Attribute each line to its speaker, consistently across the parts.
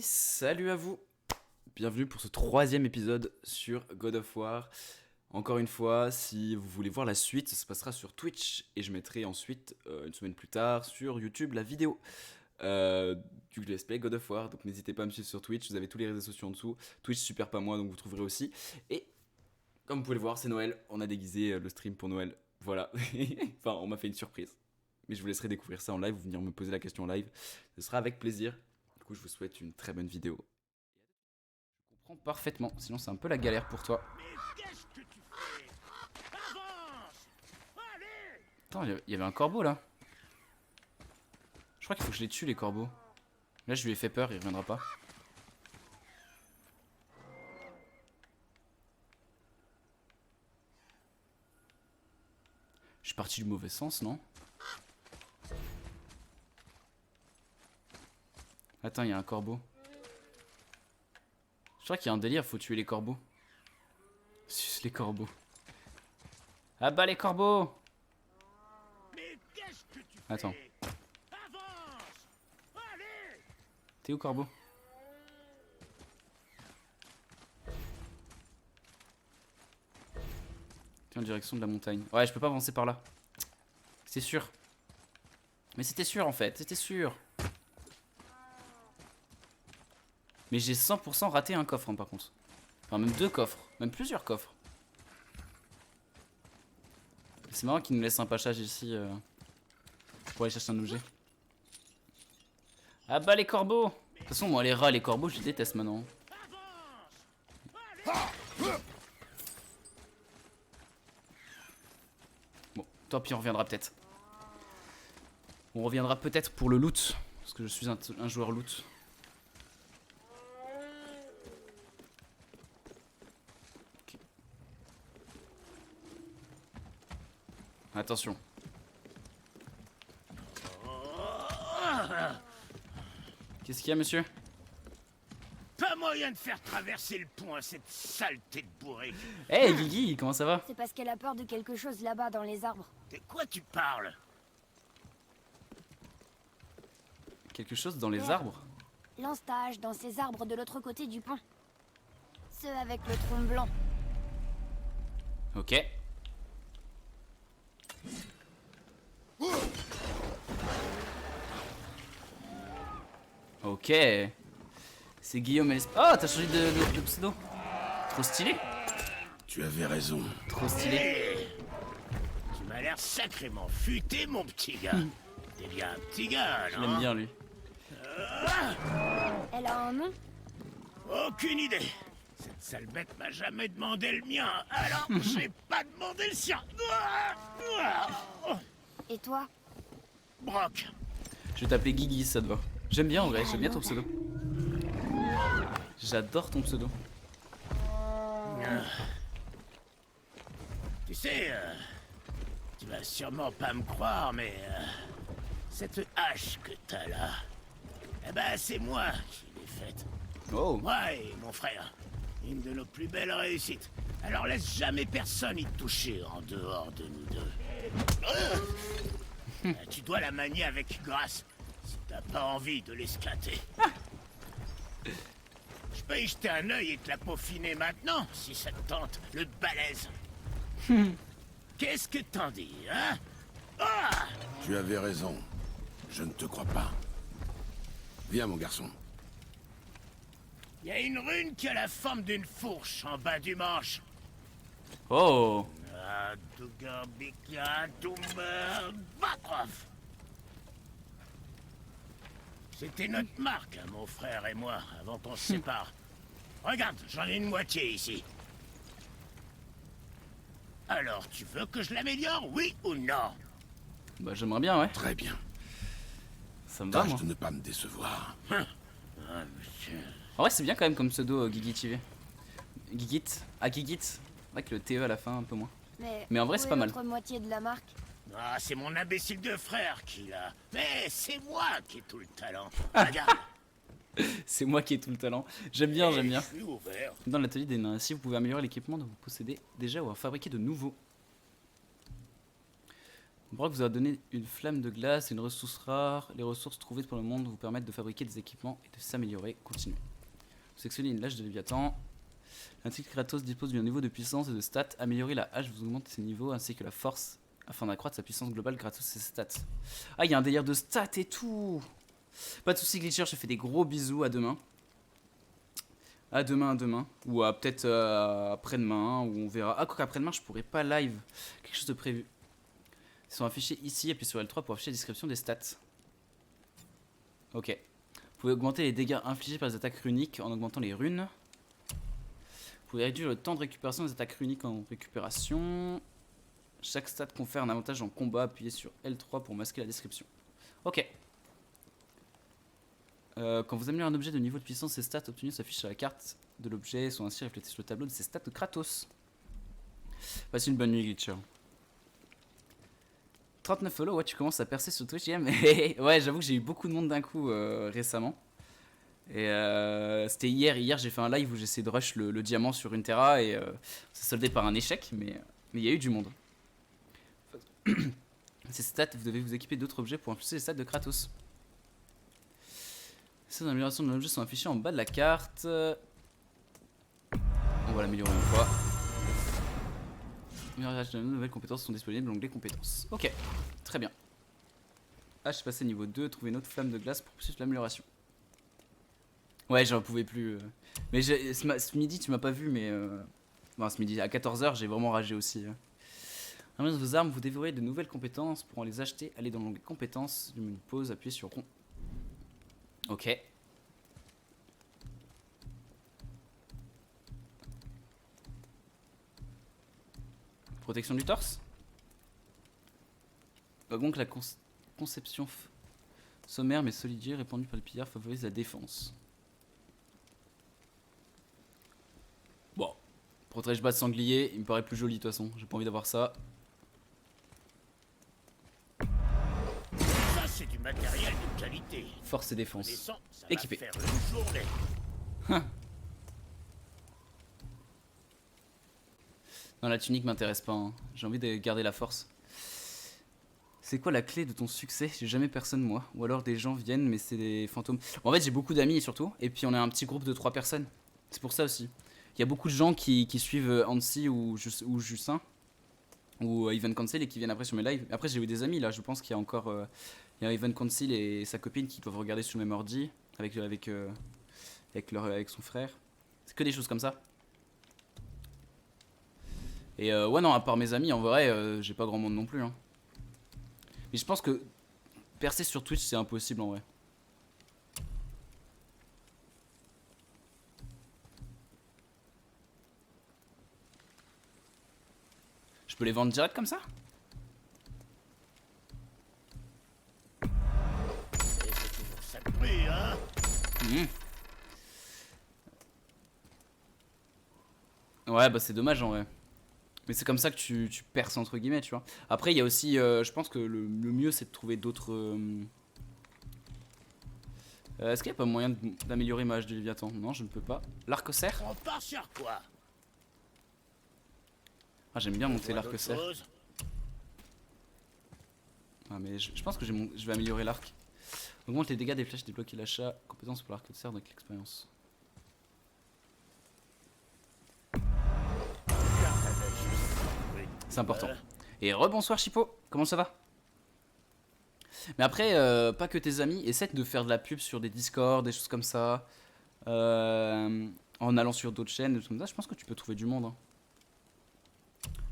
Speaker 1: salut à vous. Bienvenue pour ce troisième épisode sur God of War. Encore une fois, si vous voulez voir la suite, ça se passera sur Twitch et je mettrai ensuite, une semaine plus tard, sur YouTube la vidéo du Let's Play God of War. Donc n'hésitez pas à me suivre sur Twitch, vous avez tous les réseaux sociaux en dessous. Twitch super pas moi, donc vous trouverez aussi. Et comme vous pouvez le voir, c'est Noël, on a déguisé le stream pour Noël. Voilà, enfin on m'a fait une surprise. Mais je vous laisserai découvrir ça en live, vous venir me poser la question en live. Ce sera avec plaisir. Du coup, je vous souhaite une très bonne vidéo. Je comprends parfaitement, sinon c'est un peu la galère pour toi.
Speaker 2: Mais qu'est-ce que tu fais? Avance! Allez!
Speaker 1: Attends, il y avait un corbeau là. Je crois qu'il faut que je les tue les corbeaux. Là, je lui ai fait peur, il reviendra pas. Je suis parti du mauvais sens, non? Attends, il y a un corbeau. Je crois qu'il y a un délire, faut tuer les corbeaux. Suce les corbeaux. Ah bah les corbeaux!
Speaker 2: Mais qu'est-ce que tu fais?
Speaker 1: Attends,
Speaker 2: Avance! Allez!
Speaker 1: t'es où corbeau? T'es en direction de la montagne. Ouais, je peux pas avancer par là. C'est sûr. Mais c'était sûr en fait, c'était sûr. Mais j'ai 100% raté un coffre hein, par contre. Enfin même deux coffres, même plusieurs coffres. C'est marrant qu'il nous laisse un passage ici pour aller chercher un objet. Ah bah les corbeaux! De toute façon moi les rats, les corbeaux je les déteste maintenant.
Speaker 2: Avance! Allez!
Speaker 1: Bon, tant pis on reviendra peut-être. On reviendra peut-être pour le loot. Parce que je suis un joueur loot. Okay. Attention. Qu'est-ce qu'il y a monsieur?
Speaker 2: Pas moyen de faire traverser le pont à cette saleté de bourrique.
Speaker 1: Hey Guigui, comment ça va?
Speaker 3: C'est parce qu'elle a peur de quelque chose là-bas dans les arbres.
Speaker 2: De quoi tu parles?
Speaker 1: Quelque chose dans les
Speaker 3: Ouais.
Speaker 1: arbres?
Speaker 3: Lance ta hache dans ces arbres de l'autre côté du pont. Ceux avec le tronc blanc.
Speaker 1: Ok. Ok. C'est Guillaume et Oh, t'as changé de pseudo. Trop stylé.
Speaker 4: Tu avais raison.
Speaker 1: Trop stylé.
Speaker 2: Hey! Tu m'as l'air sacrément futé, mon petit gars. T'es bien un petit gars,
Speaker 1: Je
Speaker 2: non?
Speaker 1: l'aime bien lui.
Speaker 3: Elle a un nom?
Speaker 2: Aucune idée. Cette sale bête m'a jamais demandé le mien, alors j'ai pas demandé le sien.
Speaker 3: Et toi?
Speaker 2: Brock.
Speaker 1: Je vais t'appeler Guigui, ça te va. J'aime bien en vrai, j'aime bien ton pseudo. J'adore ton pseudo.
Speaker 2: Tu sais, tu vas sûrement pas me croire, mais cette hache que t'as là, eh ben c'est moi qui l'ai faite.
Speaker 1: Oh.
Speaker 2: Moi et mon frère. Une de nos plus belles réussites. Alors laisse jamais personne y toucher en dehors de nous deux. Tu dois la manier avec grâce, si t'as pas envie de l'esclater. Je peux y jeter un œil et te la peaufiner maintenant, si ça te tente, le balèze. Qu'est-ce que t'en dis, hein? Ah!
Speaker 4: Tu avais raison. Je ne te crois pas. Viens, mon garçon.
Speaker 2: Y a une rune qui a la forme d'une fourche en bas du manche.
Speaker 1: Oh.
Speaker 2: Ah, Dugarbika, Dumber, Batroff. C'était notre marque, hein, mon frère et moi, avant qu'on se sépare. Regarde, j'en ai une moitié ici. Alors, tu veux que je l'améliore, oui ou non?
Speaker 1: Bah j'aimerais bien ouais.
Speaker 4: Très bien.
Speaker 1: Ça me va
Speaker 4: Tâche
Speaker 1: moi.
Speaker 4: de ne pas me décevoir.
Speaker 2: Ah, monsieur.
Speaker 1: En vrai c'est bien quand même comme pseudo Guigui TV. Guigit. Ah Guigit. C'est vrai que le TE à la fin un peu moins. Mais en vrai,
Speaker 3: où
Speaker 1: c'est
Speaker 3: est
Speaker 1: pas mal.
Speaker 3: l'autre moitié de la marque.
Speaker 2: Ah, c'est mon imbécile de frère qui l'a. Mais c'est moi qui ai tout le talent. Regarde.
Speaker 1: C'est moi qui ai tout le talent. J'aime bien, j'aime bien.
Speaker 2: Je suis ouvert.
Speaker 1: Dans l'atelier des nains, ainsi vous pouvez améliorer l'équipement dont vous possédez déjà ou en fabriquer de nouveaux. Brock vous a donné une flamme de glace et une ressource rare. Les ressources trouvées pour le monde vous permettent de fabriquer des équipements et de s'améliorer. Continuez. Vous sélectionnez une lâche de Léviathan. L'intrigue Kratos dispose d'un niveau de puissance et de stats. Améliorer la hache vous augmente ses niveaux ainsi que la force afin d'accroître sa puissance globale grâce à ses stats. Ah, il y a un délire de stats et tout. Pas de soucis, Glitcher, je te fais des gros bisous. À demain. À demain. Ou à peut-être après-demain. Ou on verra. Ah, quoi qu'après-demain, je pourrais pas live. Quelque chose de prévu. Ils sont affichés ici. Appuyez sur L3 pour afficher la description des stats. Ok. Vous pouvez augmenter les dégâts infligés par les attaques runiques en augmentant les runes. Vous pouvez réduire le temps de récupération des attaques runiques en récupération. Chaque stat confère un avantage en combat. Appuyez sur L3 pour masquer la description. Ok. Quand vous améliorez un objet de niveau de puissance, ses stats obtenus s'affichent sur la carte de l'objet et sont ainsi reflétés sur le tableau de ses stats de Kratos. Passez une bonne nuit, Glitcher. 39 follow, ouais, tu commences à percer sur Twitch, mais ouais, j'avoue que j'ai eu beaucoup de monde d'un coup récemment. Et c'était hier. Hier, j'ai fait un live où j'ai essayé de rush le diamant sur une Terra et ça soldé par un échec, mais il y a eu du monde. Ces stats, vous devez vous équiper d'autres objets pour impulser les stats de Kratos. Ces améliorations de l'objet sont affichées en bas de la carte. On va l'améliorer une fois. De nouvelles compétences sont disponibles dans l'onglet compétences. Ok, très bien. Ah, je suis passé niveau 2, trouver une autre flamme de glace pour poursuivre l'amélioration. Ouais, j'en pouvais plus. Mais ce midi, tu m'as pas vu, mais. Enfin, ce midi, à 14 h, j'ai vraiment ragé aussi. Dans vos armes, vous déverrouillez de nouvelles compétences. Pour en les acheter, allez dans l'onglet compétences du menu pause, appuyez sur rond. Ok. Protection du torse. Donc la conception sommaire mais solidier répandue par les pillards favorise la défense. Bon. Protège bas de sanglier, il me paraît plus joli de toute façon. J'ai pas envie d'avoir ça.
Speaker 2: Ça, c'est du matériel de qualité.
Speaker 1: Force et défense.
Speaker 2: Ça
Speaker 1: équipé.
Speaker 2: va faire une journée.
Speaker 1: Non, la tunique m'intéresse pas. Hein. J'ai envie de garder la force. C'est quoi la clé de ton succès? J'ai jamais personne, moi. Ou alors des gens viennent, mais c'est des fantômes. Bon, en fait, j'ai beaucoup d'amis surtout. Et puis, on est un petit groupe de 3 personnes. C'est pour ça aussi. Il y a beaucoup de gens qui suivent Ansi ou Justin. Ou Ivan Cancel et qui viennent après sur mes lives. Après, j'ai eu des amis là. Je pense qu'il y a encore. Il y a Ivan Cancel et sa copine qui doivent regarder sur le même ordi. Avec son frère. C'est que des choses comme ça. Et ouais, non, à part mes amis, en vrai, j'ai pas grand monde non plus. Hein. Mais je pense que percer sur Twitch, c'est impossible en vrai. Je peux les vendre direct comme ça?
Speaker 2: C'est toujours ça de prix, hein?
Speaker 1: Ouais, bah c'est dommage en vrai. Mais c'est comme ça que tu perces entre guillemets, tu vois. Après, il y a aussi, je pense que le mieux c'est de trouver d'autres. Est-ce qu'il n'y a pas moyen d'améliorer ma hache de Léviathan? Non, je ne peux pas. L'arc-cerf?
Speaker 2: On part sur quoi?
Speaker 1: Ah, j'aime bien monter
Speaker 2: Besoin
Speaker 1: l'arc-cerf.
Speaker 2: d'autre chose?
Speaker 1: Ah, mais je pense que je vais améliorer l'arc. Augmente les dégâts des flèches, débloquer l'achat. Compétence pour l'arc-cerf avec l'expérience. C'est important. Et rebonsoir Chipo, comment ça va? Mais après, pas que tes amis, essaie de faire de la pub sur des Discord, des choses comme ça. En allant sur d'autres chaînes, des choses comme ça, je pense que tu peux trouver du monde. Hein.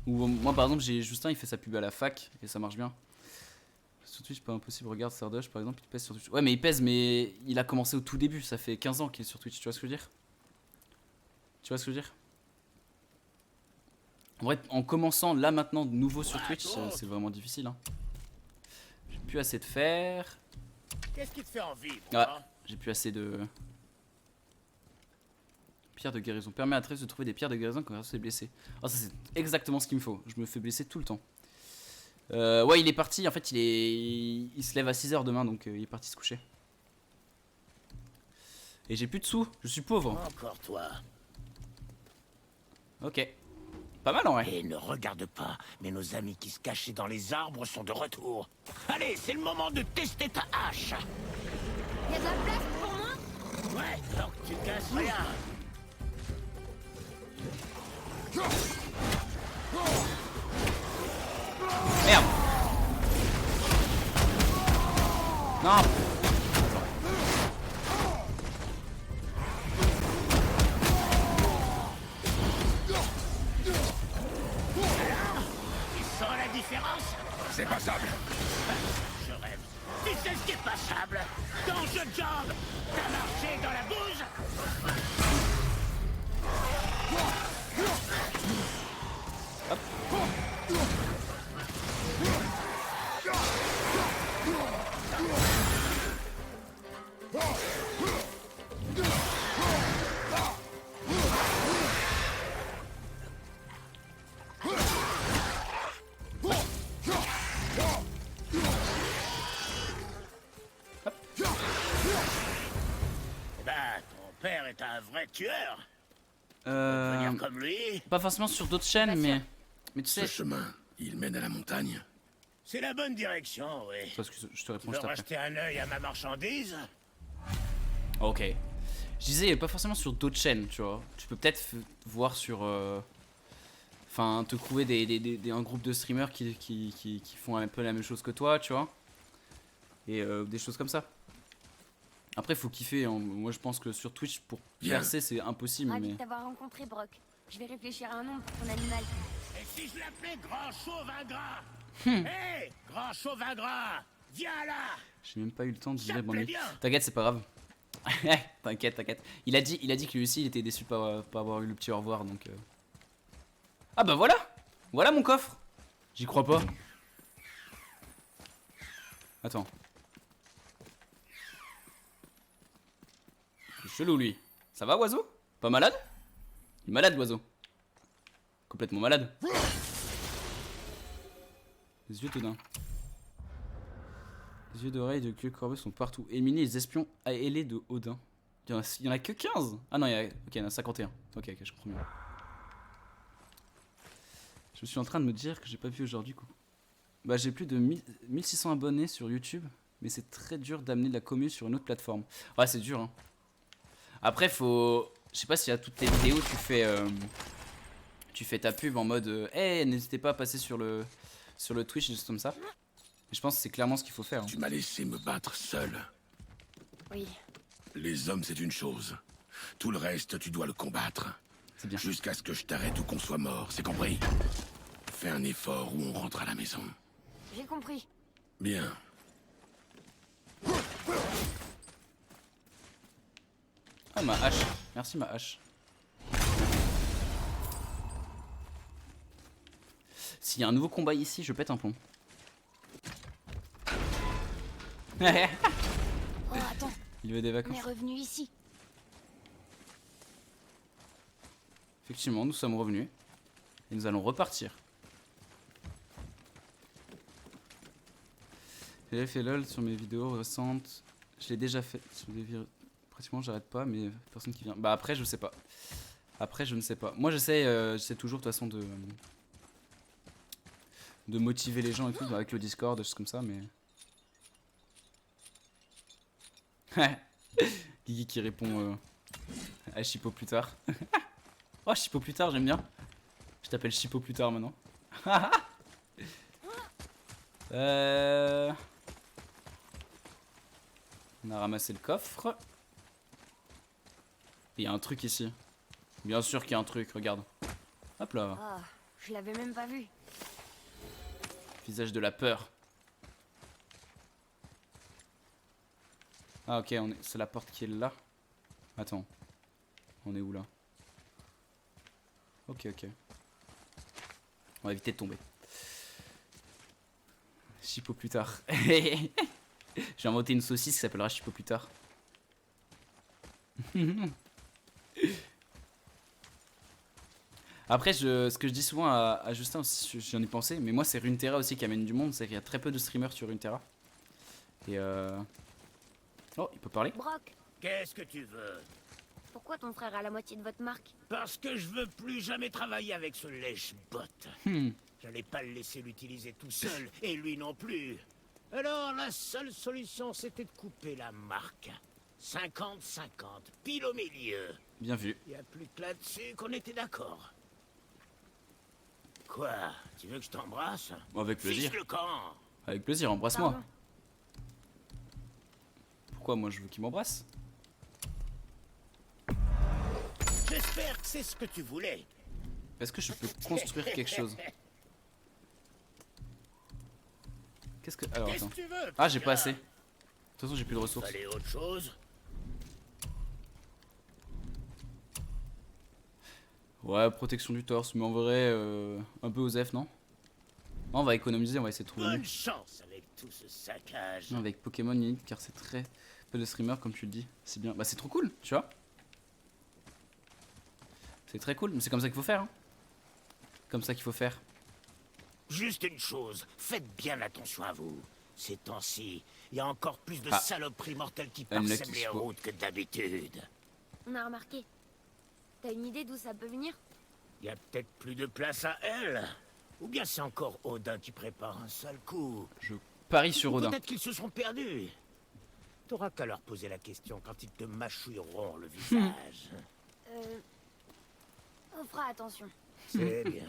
Speaker 1: Ou moi par exemple, j'ai Justin, il fait sa pub à la fac et ça marche bien. Sur Twitch, pas impossible, regarde Sardoche par exemple, il pèse sur Twitch. Ouais, mais il pèse, mais il a commencé au tout début, ça fait 15 ans qu'il est sur Twitch, tu vois ce que je veux dire? Tu vois ce que je veux dire? En vrai, en commençant là maintenant de nouveau sur Twitch, c'est vraiment difficile. Hein. J'ai plus assez de fer.
Speaker 2: Qu'est-ce qui te fait envie,
Speaker 1: Ouais,
Speaker 2: moi?
Speaker 1: j'ai plus assez de pierres de guérison. Permet à Atreus de trouver des pierres de guérison quand Kratos est blessé. Oh, ça c'est exactement ce qu'il me faut. Je me fais blesser tout le temps. Ouais, il est parti. En fait, il se lève à 6 h demain, donc il est parti se coucher. Et j'ai plus de sous. Je suis pauvre.
Speaker 2: Encore toi.
Speaker 1: Ok. Pas mal en vrai.
Speaker 2: Et ne regarde pas, mais nos amis qui se cachaient dans les arbres sont de retour. Allez, c'est le moment de tester ta hache.
Speaker 3: Y a de la place pour moi?
Speaker 2: Ouais, tant que tu casses rien.
Speaker 1: Merde. Non.
Speaker 2: Tu sens la différence?
Speaker 4: C'est passable.
Speaker 2: Je rêve. Tu sais ce qui est passable? Ton jeu de jambes. T'as marché dans la bouse? Eh ben, ton père est un vrai tueur. Devenir comme lui,
Speaker 1: Pas forcément sur d'autres chaînes, mais tu
Speaker 4: Ce
Speaker 1: sais.
Speaker 4: chemin, il mène à la montagne.
Speaker 2: c'est la bonne direction, oui.
Speaker 1: Parce que je te
Speaker 2: Tu
Speaker 1: réponds
Speaker 2: veux
Speaker 1: juste après.
Speaker 2: racheter un œil à ma marchandise?
Speaker 1: Ok. Je disais pas forcément sur d'autres chaînes, tu vois. Tu peux peut-être voir sur. Enfin, te trouver un groupe de streamers qui font un peu la même chose que toi, tu vois. Et des choses comme ça. Après, faut kiffer. Hein. Moi, je pense que sur Twitch, pour
Speaker 4: Bien.
Speaker 1: percer, c'est impossible.
Speaker 3: Ravi
Speaker 1: Mais
Speaker 3: de t'avoir rencontré, Brock. Je vais réfléchir à un nom pour ton animal.
Speaker 2: Et si je l'appelais Grand Chauve Ingrat? Hé, Grand Chauve Ingrat, viens là!
Speaker 1: j'ai même pas eu le temps de
Speaker 2: Ça
Speaker 1: dire
Speaker 2: me
Speaker 1: bon.
Speaker 2: plaît bien.
Speaker 1: T'inquiète, c'est pas grave. T'inquiète, t'inquiète. Il a dit que lui aussi, il était déçu de pas avoir eu le petit au revoir, donc. Ah bah voilà. Voilà mon coffre. J'y crois pas. Attends. C'est chelou lui. Ça va oiseau? Pas malade? Il est malade l'oiseau. Complètement malade. Les yeux d'Odin. Les yeux d'oreille de queue corbeau sont partout. Éliminez les espions ailés de Odin. Il y en a que 15. Ah non, ok, il y en a 51. Ok, je comprends mieux. Je suis en train de me dire que j'ai pas vu aujourd'hui quoi. Bah j'ai plus de 1600 abonnés sur YouTube, mais c'est très dur d'amener de la commu sur une autre plateforme. Ouais, c'est dur hein. Après faut, je sais pas si à toutes tes vidéos tu fais ta pub en mode hey, n'hésitez pas à passer sur le Twitch juste comme ça. Et je pense que c'est clairement ce qu'il faut faire. Hein.
Speaker 4: Tu m'as laissé me battre seul.
Speaker 3: Oui.
Speaker 4: Les hommes, c'est une chose. Tout le reste, tu dois le combattre.
Speaker 1: C'est bien.
Speaker 4: Jusqu'à ce que je t'arrête ou qu'on soit mort, c'est compris? Fais un effort ou on rentre à la maison.
Speaker 3: J'ai compris.
Speaker 4: Bien.
Speaker 1: Ah ma hache. Merci ma hache. S'il y a un nouveau combat ici, je pète un plomb.
Speaker 3: Oh, attends,
Speaker 1: Il veut des
Speaker 3: on
Speaker 1: vacances.
Speaker 3: est revenu ici.
Speaker 1: Effectivement, nous sommes revenus. Et nous allons repartir. J'ai déjà fait LOL sur mes vidéos récentes. Je l'ai déjà fait sur des vidéos. Pratiquement, j'arrête pas, mais personne qui vient. Bah après, je sais pas. Après, je ne sais pas. Moi, j'essaie toujours de toute façon de motiver les gens et tout avec le Discord, des choses comme ça, mais. Guigui qui répond à Chipo plus tard. Oh, Chipo plus tard, j'aime bien. Je t'appelle Chipo plus tard maintenant. On a ramassé le coffre. Il y a un truc ici. Bien sûr qu'il y a un truc, regarde. Hop là.
Speaker 3: Ah, je l'avais même pas vu.
Speaker 1: Visage de la peur. Ah ok, c'est la porte qui est là. Attends. On est où là? Ok. On va éviter de tomber. Chipo plus tard. J'ai inventé une saucisse qui s'appellera Chipo plus tard. Après, ce que je dis souvent à Justin aussi, j'en ai pensé, mais moi c'est Runeterra aussi qui amène du monde, c'est qu'il y a très peu de streamers sur Runeterra. Et Oh, il peut parler?
Speaker 3: Brock,
Speaker 2: Qu'est-ce que tu veux?
Speaker 3: Pourquoi ton frère a la moitié de votre marque?
Speaker 2: Parce que je veux plus jamais travailler avec ce lèche-botte. J'allais pas le laisser l'utiliser tout seul, et lui non plus. Alors la seule solution, c'était de couper la marque. 50-50, pile au milieu.
Speaker 1: Bien vu.
Speaker 2: Y a plus que là-dessus qu'on était d'accord. Quoi? Tu veux que je t'embrasse?
Speaker 1: Avec plaisir.
Speaker 2: Fiche le camp.
Speaker 1: Avec plaisir, embrasse-moi.
Speaker 3: Pardon.
Speaker 1: Pourquoi moi je veux qu'il m'embrasse?
Speaker 2: J'espère que c'est ce que tu voulais.
Speaker 1: Est-ce que je peux construire quelque chose? Qu'est-ce que... Alors
Speaker 2: Qu'est-ce
Speaker 1: attends.
Speaker 2: que tu veux?
Speaker 1: Ah j'ai pas
Speaker 2: putain?
Speaker 1: assez. De toute façon j'ai plus de ressources.
Speaker 2: Fallait autre chose?
Speaker 1: Ouais, protection du torse, mais en vrai, un peu osef, non? Non, on va économiser, on va essayer de trouver mieux.
Speaker 2: Bonne chance avec tout ce saccage.
Speaker 1: Non, avec Pokémon Unit, car c'est très peu de streamers, comme tu le dis. C'est bien. Bah, c'est trop cool, tu vois? C'est très cool, mais c'est comme ça qu'il faut faire. Hein. Comme ça qu'il faut faire.
Speaker 2: Juste une chose, faites bien attention à vous. Ces temps-ci, il y a encore plus de
Speaker 1: Ah.
Speaker 2: saloperies mortelles qui
Speaker 1: Unlucky
Speaker 2: parsèment les
Speaker 1: Spot.
Speaker 2: routes que d'habitude.
Speaker 3: On a remarqué. T'as une idée d'où ça peut venir?
Speaker 2: Il y a peut-être plus de place à elle. Ou bien c'est encore Odin qui prépare un sale coup.
Speaker 1: Je parie sur
Speaker 2: Ou
Speaker 1: Odin.
Speaker 2: peut-être qu'ils se sont perdus. T'auras qu'à leur poser la question quand ils te mâchouilleront le visage.
Speaker 3: On fera attention.
Speaker 2: C'est bien.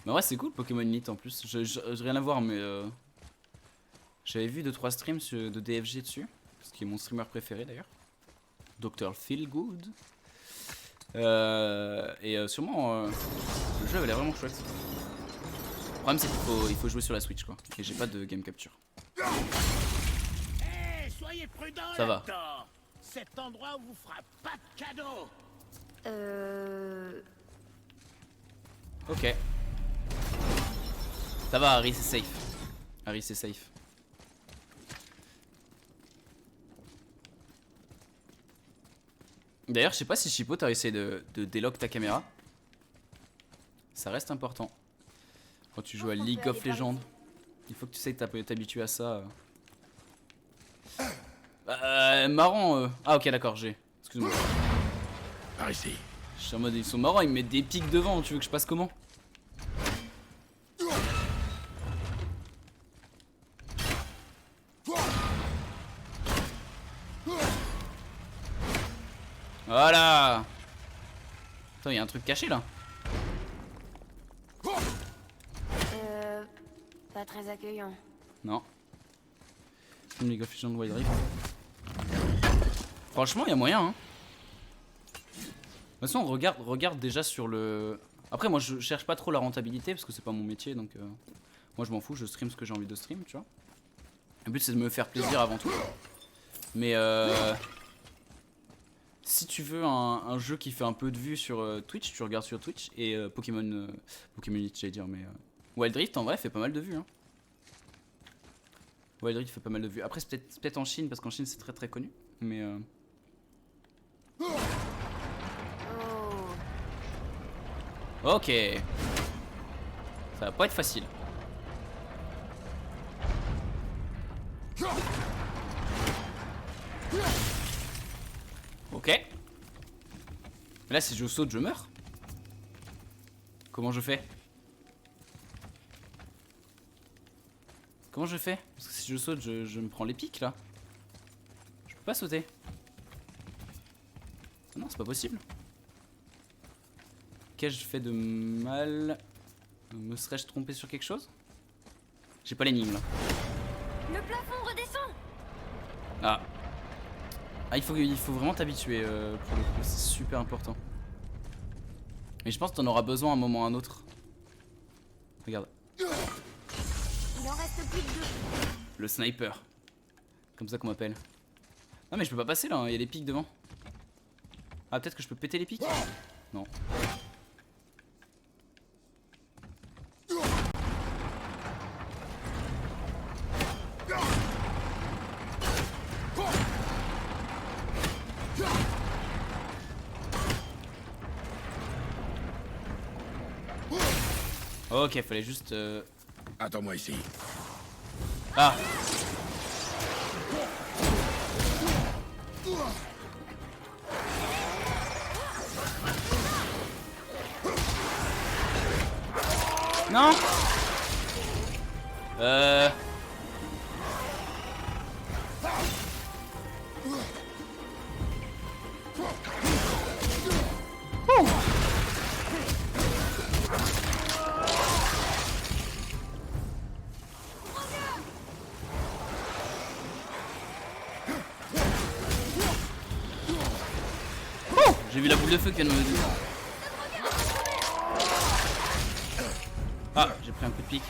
Speaker 1: Mais ouais, c'est cool Pokémon Unit en plus. J'ai rien à voir, mais j'avais vu 2-3 streams de DFG dessus. Ce qui est mon streamer préféré d'ailleurs. Dr. Feelgood. Sûrement, le jeu avait l'air vraiment chouette. Le problème, c'est qu'il faut jouer sur la Switch quoi. Et j'ai pas de game capture.
Speaker 2: Hé, soyez prudents
Speaker 1: Ça va.
Speaker 2: là-dedans. Cet endroit vous fera pas de cadeau.
Speaker 1: Ok. Ça va, Harry, c'est safe. Harry, c'est safe. D'ailleurs, je sais pas si Chipo, t'as essayé de délock ta caméra. Ça reste important. Quand tu joues à
Speaker 3: Je pense
Speaker 1: League
Speaker 3: qu'on
Speaker 1: of
Speaker 3: peut aller par
Speaker 1: Legends, il faut que tu essayes de t'habituer à ça. Marrant. Ah, ok, d'accord, j'ai. Excuse-moi.
Speaker 4: Par ici.
Speaker 1: Je suis en mode, ils sont marrants, ils me mettent des pics devant. Tu veux que je passe comment? Voilà. Attends, il y a un truc caché là.
Speaker 3: Pas très accueillant.
Speaker 1: Non. League of Legends Wild Rift. Franchement, il y a moyen. Hein. De toute façon, regarde déjà sur le. Après, moi, je cherche pas trop la rentabilité parce que c'est pas mon métier, donc moi, je m'en fous. Je stream ce que j'ai envie de stream, tu vois. Le but, c'est de me faire plaisir avant tout. Mais si tu veux un jeu qui fait un peu de vues sur Twitch, tu regardes sur Twitch et Pokémon Unit, j'allais dire, mais Wild Rift en vrai fait pas mal de vues. Hein. Wild Rift fait pas mal de vues. Après, c'est peut-être en Chine parce qu'en Chine c'est très très connu, mais
Speaker 3: Oh.
Speaker 1: ok. Ça va pas être facile. Ok. Mais là, si je saute, je meurs. Comment je fais? Comment je fais? Parce que si je saute, je me prends les pics là. Je peux pas sauter. Ah non, c'est pas possible. Qu'ai-je fait de mal? Me serais-je trompé sur quelque chose? J'ai pas l'énigme là.
Speaker 3: Le plafond redescend.
Speaker 1: Ah. Ah, il faut vraiment t'habituer pour le coup, c'est super important. Mais je pense que t'en auras besoin à un moment ou à un autre. Regarde.
Speaker 3: Il en reste plus que 2.
Speaker 1: Le sniper. Comme ça qu'on m'appelle. Non mais je peux pas passer là, hein, il y a les pics devant. Ah peut-être que je peux péter les pics? Non. Ok, fallait juste...
Speaker 4: Attends-moi ici.
Speaker 1: Ah!
Speaker 5: Non. J'ai vu la boule de feu qui vient de me... Ah, j'ai pris un coup de pique.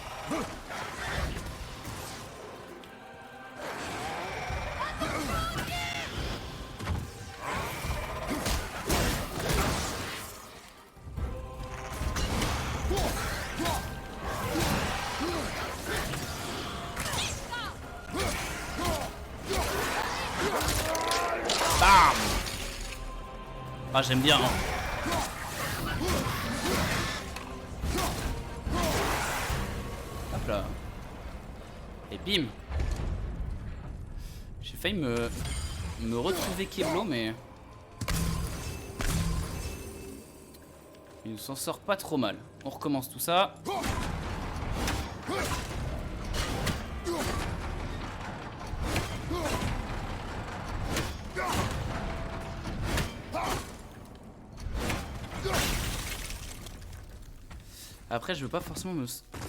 Speaker 5: Bam! Ah, j'aime bien. Hein. Hop là. Et bim. J'ai failli me retrouver Keblo, mais il s'en sort pas trop mal. On recommence tout ça. Après, je veux pas forcément me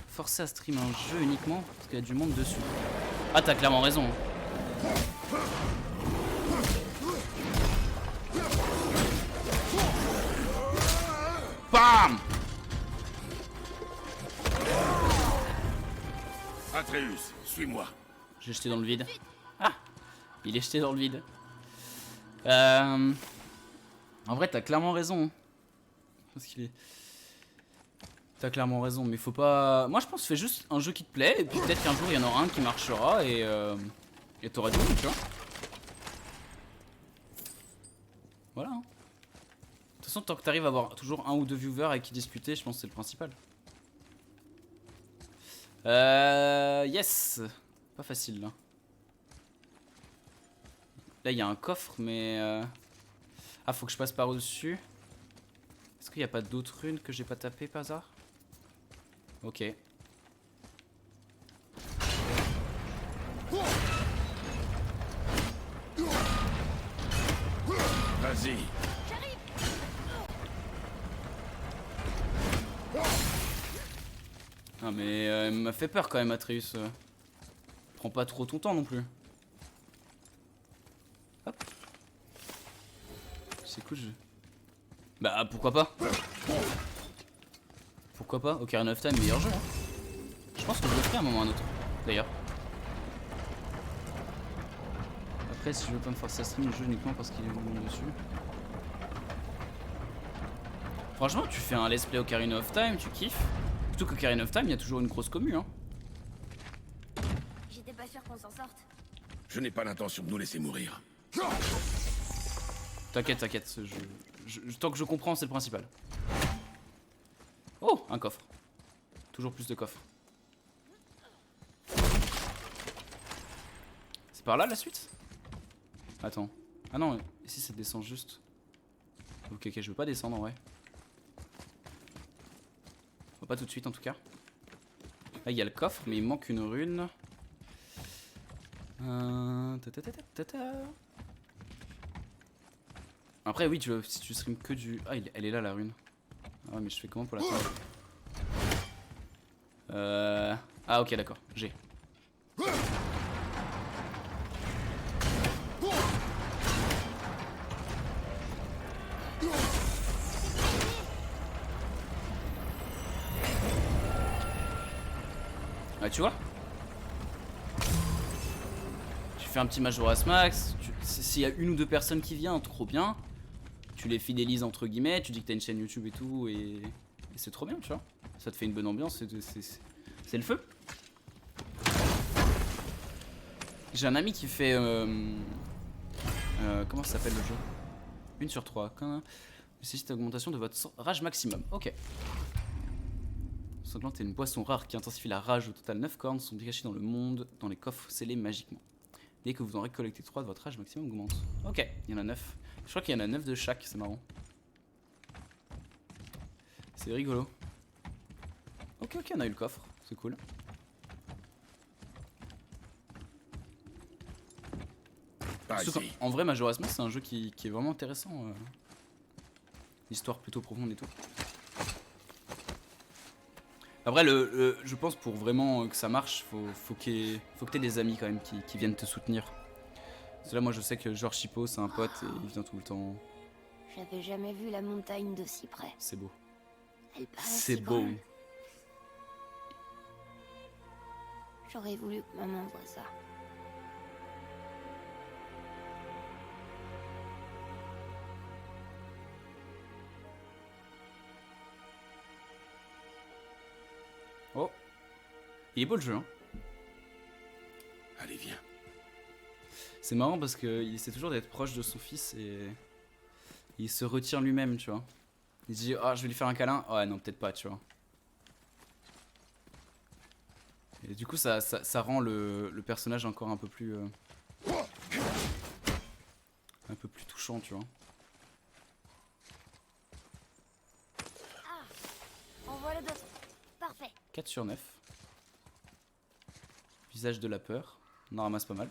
Speaker 5: forcer à stream un jeu uniquement parce qu'il y a du monde dessus. Ah, t'as clairement raison. Bam!
Speaker 4: Atreus, suis-moi.
Speaker 5: J'ai jeté dans le vide. Ah! Il est jeté dans le vide. En vrai, t'as clairement raison. Parce qu'il est... T'as clairement raison, mais faut pas... Moi je pense que fais juste un jeu qui te plaît, et puis peut-être qu'un jour il y en aura un qui marchera, et t'auras du coup, tu vois. Voilà. Hein. De toute façon, tant que t'arrives à avoir toujours un ou deux viewers avec qui discuter, je pense que c'est le principal. Yes. Pas facile, là. Là, il y a un coffre, mais... Ah, faut que je passe par au-dessus. Est-ce qu'il n'y a pas d'autres runes que j'ai pas tapé par hasard? Ok.
Speaker 4: Vas-y.
Speaker 5: Ah mais elle m'a fait peur quand même, Atreus. Prends pas trop ton temps non plus. Hop. C'est cool. Bah pourquoi pas. Pourquoi pas? Ocarina of Time, meilleur jeu. Hein. Je pense que je le ferai à un moment ou à un autre. D'ailleurs. Après, si je veux pas me forcer à stream le jeu uniquement parce qu'il est bon dessus. Franchement, tu fais un let's play Ocarina of Time, tu kiffes. Surtout qu'Ocarina of Time, il y a toujours une grosse commu. Hein.
Speaker 3: J'étais pas sûr qu'on s'en sorte.
Speaker 4: Je n'ai pas l'intention de nous laisser mourir.
Speaker 5: T'inquiète, t'inquiète. Tant que je comprends, c'est le principal. Oh, un coffre. Toujours plus de coffres. C'est par là la suite? Attends. Ah non, ici ça descend juste. Ok, ok, je veux pas descendre en vrai. Pas tout de suite en tout cas. Là il y a le coffre, mais il manque une rune. Après oui, si tu stream que du... Ah, elle est là la rune. Ah ouais, mais je fais comment pour la faire? Ah ok, d'accord, j'ai. Ah tu vois? Tu fais un petit Majora's Max, s'il y a une ou deux personnes qui viennent, trop bien. Tu les fidélises entre guillemets, tu dis que t'as une chaîne YouTube et tout, et c'est trop bien, tu vois. Ça te fait une bonne ambiance, c'est le feu. J'ai un ami qui fait... comment ça s'appelle le jeu? 1 sur 3. Nécessite augmentation de votre rage maximum. Ok. Sanglante est une boisson rare qui intensifie la rage. Au total, 9 cornes sont cachées dans le monde, dans les coffres scellés magiquement. Dès que vous en récoltez 3, votre rage maximum augmente. Ok, il y en a 9. Je crois qu'il y en a 9 de chaque, c'est marrant. C'est rigolo. Ok, on a eu le coffre, c'est cool.
Speaker 4: Par
Speaker 5: Surtout
Speaker 4: ici.
Speaker 5: qu'en vrai, Majora's Mask, c'est un jeu qui est vraiment intéressant. Histoire plutôt profonde et tout. Après, je pense pour vraiment que ça marche, faut que t'aies des amis quand même qui viennent te soutenir. Parce que là, moi, je sais que Georges Chippo, c'est un pote et il vient tout le temps.
Speaker 3: J'avais jamais vu la montagne d'aussi près.
Speaker 5: C'est beau.
Speaker 3: Elle paraît
Speaker 5: C'est
Speaker 3: si
Speaker 5: beau.
Speaker 3: grande. J'aurais voulu que maman voie ça.
Speaker 5: Oh. Il est beau le jeu, hein.
Speaker 4: Allez, viens.
Speaker 5: C'est marrant parce qu'il essaie toujours d'être proche de son fils et il se retire lui-même, tu vois. Il se dit, ah, je vais lui faire un câlin. Ouais, non, peut-être pas, tu vois. Et du coup, ça rend le personnage encore un peu plus touchant, tu vois.
Speaker 3: Ah, en voilà d'autres. Parfait.
Speaker 5: 4 sur 9. Visage de la peur. On en ramasse pas mal.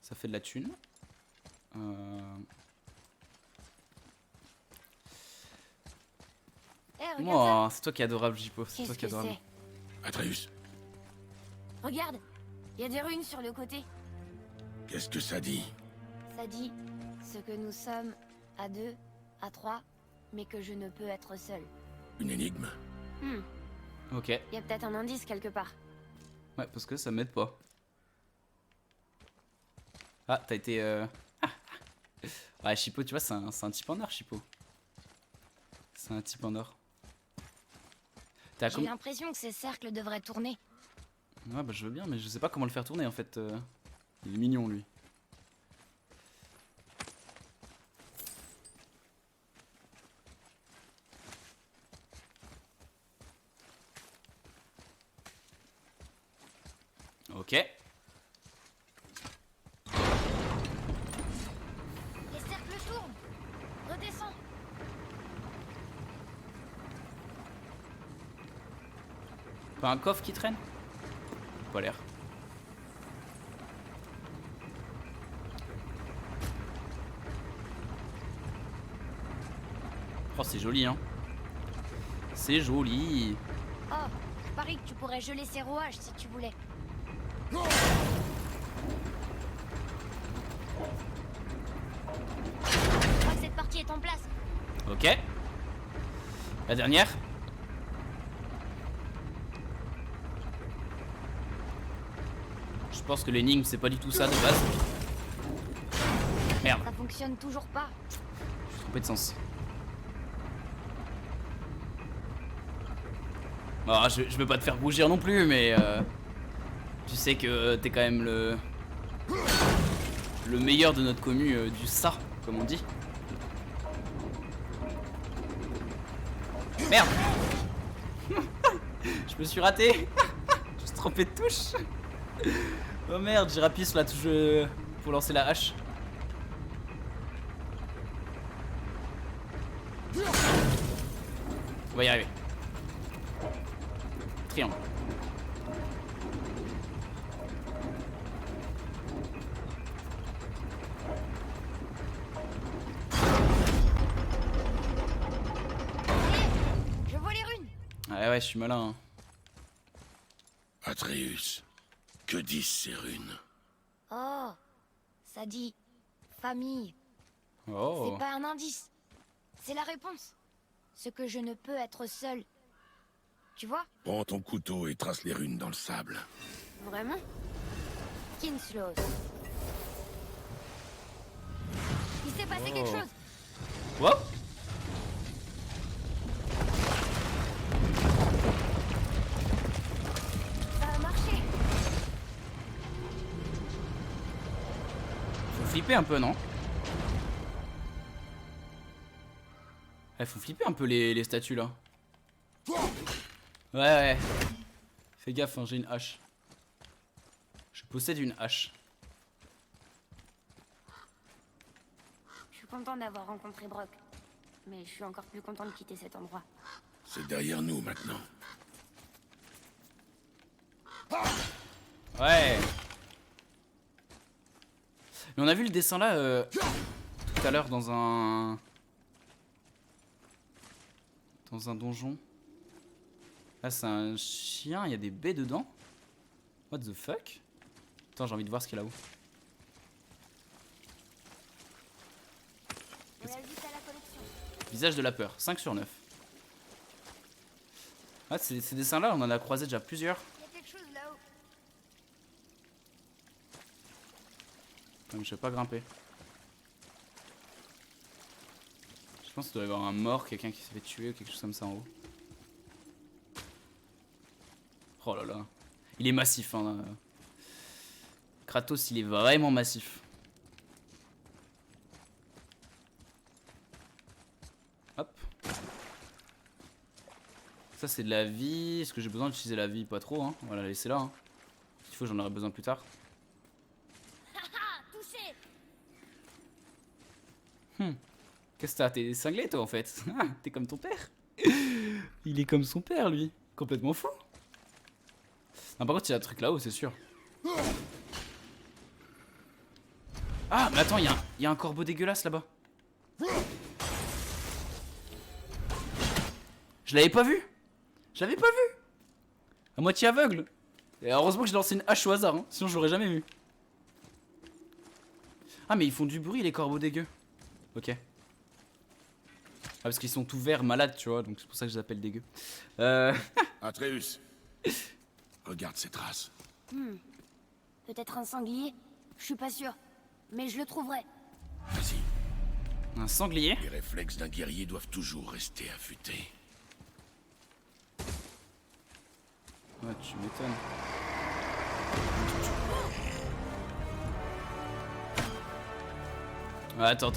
Speaker 5: Ça fait de la thune.
Speaker 3: Eh, regarde
Speaker 5: Moi, c'est toi qui es adorable, Jipo.
Speaker 3: ça.
Speaker 5: C'est toi
Speaker 3: Qu'est-ce
Speaker 5: qui es
Speaker 3: que
Speaker 5: adorable.
Speaker 3: c'est?
Speaker 4: Atreus,
Speaker 3: Regarde, il y a des runes sur le côté.
Speaker 4: qu'est-ce que ça dit?
Speaker 3: Ça dit ce que nous sommes à 2, à 3, mais que je ne peux être seul.
Speaker 4: Une énigme?
Speaker 5: Ok.
Speaker 3: Il y a peut-être un indice quelque part.
Speaker 5: Ouais, parce que ça m'aide pas. Ah, t'as été... Ouais, Chipo, tu vois, c'est un type en or, Chipo. C'est un type en or. T'as
Speaker 3: J'ai l'impression que ces cercles devraient tourner.
Speaker 5: Ouais, bah je veux bien, mais je sais pas comment le faire tourner, en fait. Il est mignon, lui. Ok.
Speaker 3: Les cercles tournent. Redescends.
Speaker 5: Pas un coffre qui traîne? Pas l'air. Oh, c'est joli, hein. C'est joli.
Speaker 3: Oh, je parie que tu pourrais geler ces rouages si tu voulais. Je crois que cette partie est en place.
Speaker 5: Ok. La dernière. Je pense que l'énigme, c'est pas du tout ça de base. Merde,
Speaker 3: Ça fonctionne toujours pas.
Speaker 5: je suis trompé de sens. Oh, je veux pas te faire rougir non plus, mais tu sais que t'es quand même le meilleur de notre commu du ça, comme on dit. Merde. Je me suis raté. Je me suis trompé de touche. Oh merde, j'ai rappuyé sur la touche pour lancer la hache. On va y arriver. Triangle.
Speaker 3: Je vois les runes.
Speaker 5: Ouais, je suis malin. Hein.
Speaker 4: Atreus, que disent ces runes?
Speaker 3: Oh, ça dit famille.
Speaker 5: Oh.
Speaker 3: C'est pas un indice. C'est la réponse. Ce que je ne peux être seul. Tu vois?
Speaker 4: Prends ton couteau et trace les runes dans le sable.
Speaker 3: Vraiment? Kinslow. Il s'est passé quelque chose.
Speaker 5: Wow.
Speaker 3: Ça a marché.
Speaker 5: Faut flipper un peu, non? Faut flipper un peu les statues là. Ouais. Fais gaffe, hein, j'ai une hache. Je possède une hache.
Speaker 3: Je suis content d'avoir rencontré Brock. Mais je suis encore plus content de quitter cet endroit.
Speaker 4: C'est derrière nous maintenant.
Speaker 5: Ouais. Mais on a vu le dessin là tout à l'heure dans un donjon. Là c'est un chien, il y a des baies dedans. What the fuck? Attends, j'ai envie de voir ce qu'il y a là-haut.
Speaker 3: On l'ajoute à la collection.
Speaker 5: Visage de la peur, 5 sur 9. Ah, ces dessins là on en a croisé déjà plusieurs.
Speaker 3: Il y a quelque chose là-haut.
Speaker 5: Donc je vais pas grimper. Je pense qu'il doit y avoir un mort, quelqu'un qui s'est fait tuer ou quelque chose comme ça en haut. Oh là là. Il est massif hein. Kratos il est vraiment massif. Hop. Ça c'est de la vie. Est-ce que j'ai besoin d'utiliser la vie? Pas trop hein. Voilà, laissez là hein. S'il faut j'en aurai besoin plus tard.
Speaker 3: Haha, touché.
Speaker 5: Qu'est-ce que t'as? T'es cinglé toi en fait. T'es comme ton père. Il est comme son père lui. Complètement fou. Non, par contre il y a un truc là-haut c'est sûr. Ah mais attends, il y a un corbeau dégueulasse là-bas. Je l'avais pas vu. Je l'avais pas vu. À moitié aveugle. Et heureusement que j'ai lancé une hache au hasard hein. Sinon je l'aurais jamais vu. Ah mais ils font du bruit les corbeaux dégueux. Ok. Ah parce qu'ils sont tout verts malades tu vois. Donc c'est pour ça que je les appelle dégueux.
Speaker 4: Atreus, regarde ces traces.
Speaker 3: Peut-être un sanglier? Je suis pas sûr. Mais je le trouverai.
Speaker 4: Vas-y,
Speaker 5: Un sanglier.
Speaker 4: les réflexes d'un guerrier doivent toujours rester affûtés.
Speaker 5: Ouais tu m'étonnes. Ouais, attends.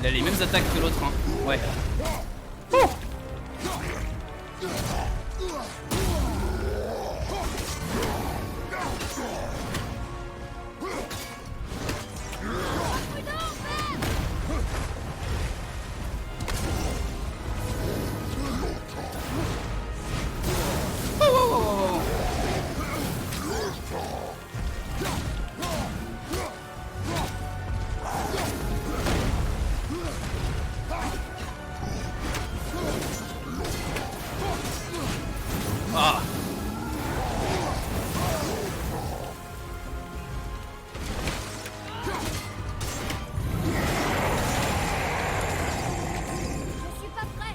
Speaker 5: Il a les mêmes attaques que l'autre hein. Ouais. Ah.
Speaker 3: Je suis pas prêt.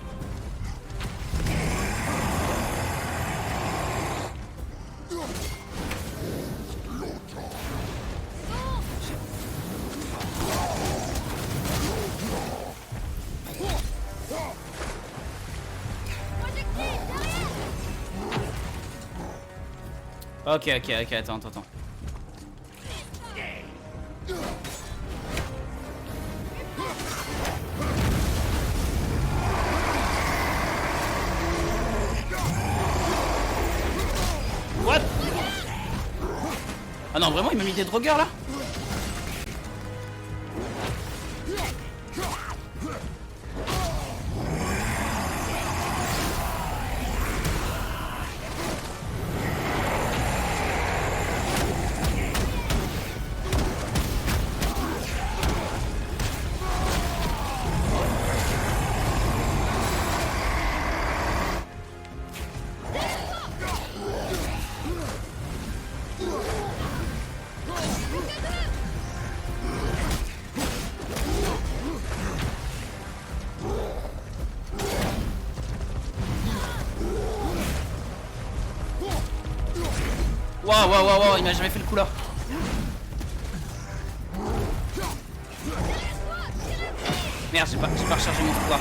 Speaker 5: Ok, attends. What? Ah non, vraiment, il m'a mis des drogueurs là? Waouh, il m'a jamais fait le coup là. Merde, j'ai pas rechargé mon pouvoir.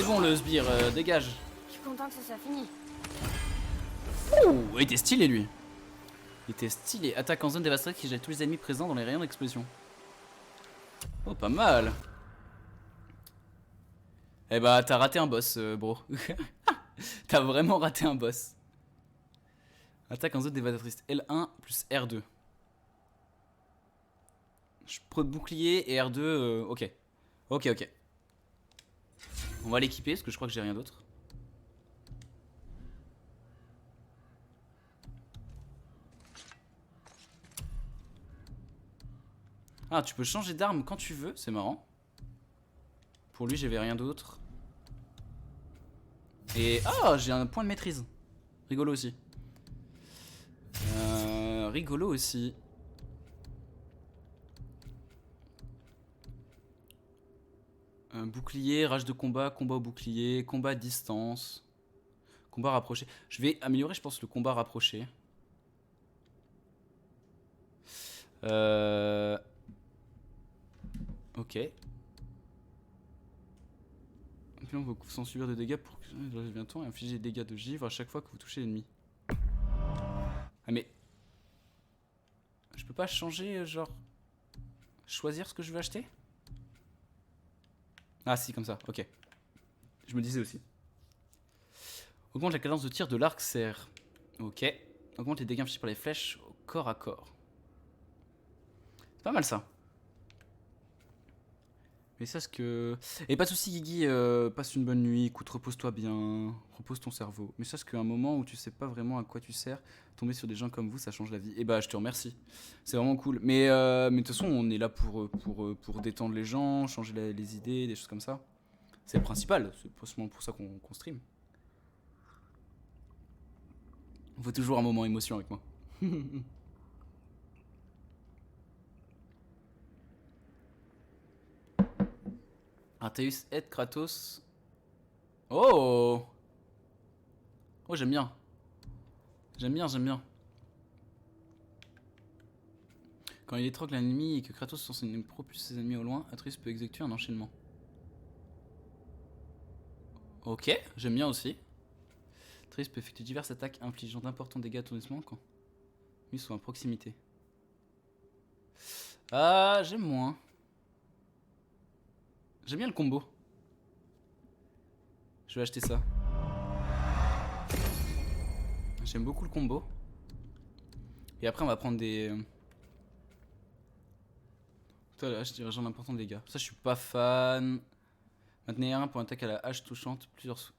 Speaker 5: c'est bon le sbire, dégage.
Speaker 3: Je suis content que ce soit fini.
Speaker 5: Oh, il était stylé lui. Il était stylé. Attaque en zone dévastatrice qui jette tous les ennemis présents dans les rayons d'explosion. Oh, pas mal. Eh bah, t'as raté un boss, bro. T'as vraiment raté un boss. Attaque en zone dévastatrice. L1 plus R2. Je prends bouclier et R2, ok. Ok. On va l'équiper parce que je crois que j'ai rien d'autre. Ah, tu peux changer d'arme quand tu veux, c'est marrant. Pour lui, j'avais rien d'autre. Et ah, j'ai un point de maîtrise. Rigolo aussi. Rigolo aussi. Bouclier, rage de combat, combat au bouclier, combat à distance, combat rapproché. Je vais améliorer, je pense, le combat rapproché. Ok. Puis vos coups sans subir de dégâts pour que bientôt et infliger des dégâts de givre à chaque fois que vous touchez l'ennemi. Ah mais je peux pas changer, genre choisir ce que je veux acheter? Ah si, comme ça, ok. Je me disais aussi. Augmente la cadence de tir de l'arc serre. Ok. Augmente les dégâts infligés par les flèches au corps à corps. C'est pas mal ça. Mais ça, ce que... Et pas de soucis Guigui, passe une bonne nuit, écoute, repose-toi bien, repose ton cerveau. Mais sache qu'à un moment où tu sais pas vraiment à quoi tu sers, tomber sur des gens comme vous, ça change la vie. Et bah, je te remercie. C'est vraiment cool. Mais de toute façon, on est là pour détendre les gens, changer les idées, des choses comme ça. C'est le principal, c'est possiblement pour ça qu'on stream. Il faut toujours un moment émotion avec moi. Arteus aide Kratos. Oh! Oh, j'aime bien. J'aime bien. Quand il étrangle l'ennemi et que Kratos propulse ses ennemis au loin, Atreus peut exécuter un enchaînement. Ok, j'aime bien aussi. Atreus peut effectuer diverses attaques infligeant d'importants dégâts à tournistement quand lui sont à proximité. Ah, j'aime moins. J'aime bien le combo. Je vais acheter ça. J'aime beaucoup le combo. Et après on va prendre des... Toi là je dirais genre l'important dégâts. Ça je suis pas fan. Maintenez R1 pour une attaque à la hache touchante plusieurs...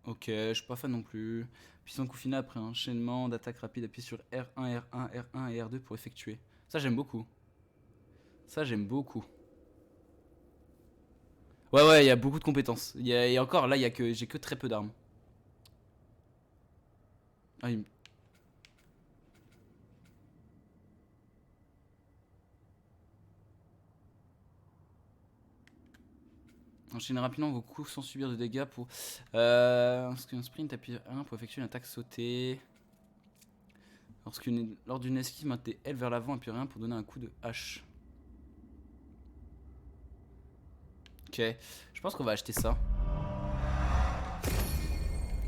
Speaker 5: Ok, je suis pas fan non plus. Puissant coup final après un enchaînement d'attaque rapide, appuyez sur R1, R1, R1 et R2 pour effectuer. Ça j'aime beaucoup. Ça j'aime beaucoup. Ouais, il y a beaucoup de compétences. Et encore, là, j'ai que très peu d'armes. Ah, Enchaînez rapidement vos coups sans subir de dégâts pour... Lorsqu'un sprint appuie R1 pour effectuer une attaque sautée. Lors d'une esquive, maintenez L vers l'avant, appuie R1 pour donner un coup de hache. Ok, je pense qu'on va acheter ça.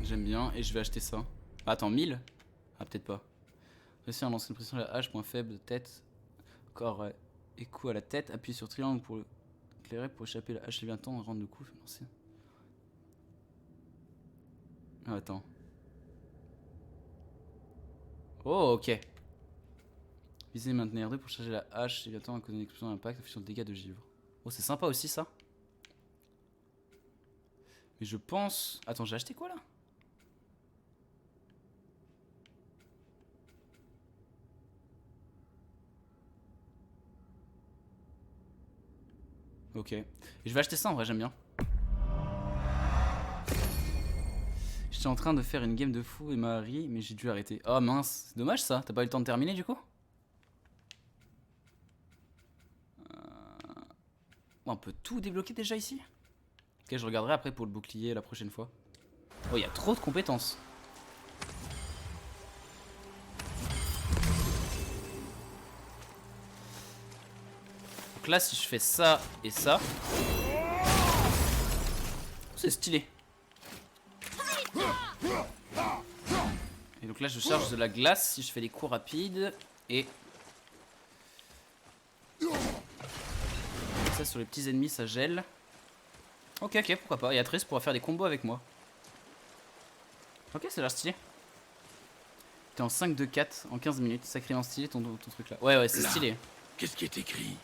Speaker 5: J'aime bien, et je vais acheter ça. Ah, attends, 1000? Ah, peut-être pas. Réussir à lancer une pression à la hache, point faible de tête. Corps et coup à la tête. Appuyez sur triangle pour éclairer, pour échapper la hache et bien temps, rendre le coup. Lancer. Ah, attends. Oh, ok. Visez maintenir R2 pour charger la hache et bien temps à cause d'une explosion d'impact, appuyer sur le dégât de givre. Oh, c'est sympa aussi ça. Mais je pense... Attends, j'ai acheté quoi là? Ok. Et je vais acheter ça en vrai, j'aime bien. J'étais en train de faire une game de fou et Marie, mais j'ai dû arrêter. Oh mince, c'est dommage ça. T'as pas eu le temps de terminer du coup? On peut tout débloquer déjà ici? Ok, je regarderai après pour le bouclier la prochaine fois. Oh, il y a trop de compétences. Donc là, si je fais ça et ça... C'est stylé. Et donc là je charge de la glace si je fais des coups rapides. Et ça sur les petits ennemis ça gèle. Ok ok pourquoi pas. Et Atreus pourra faire des combos avec moi. Ok ça a l'air stylé. T'es en 5 de 4 en 15 minutes. Sacrément stylé ton truc là. Ouais c'est
Speaker 4: Là.
Speaker 5: stylé.
Speaker 4: Qu'est-ce qui est écrit?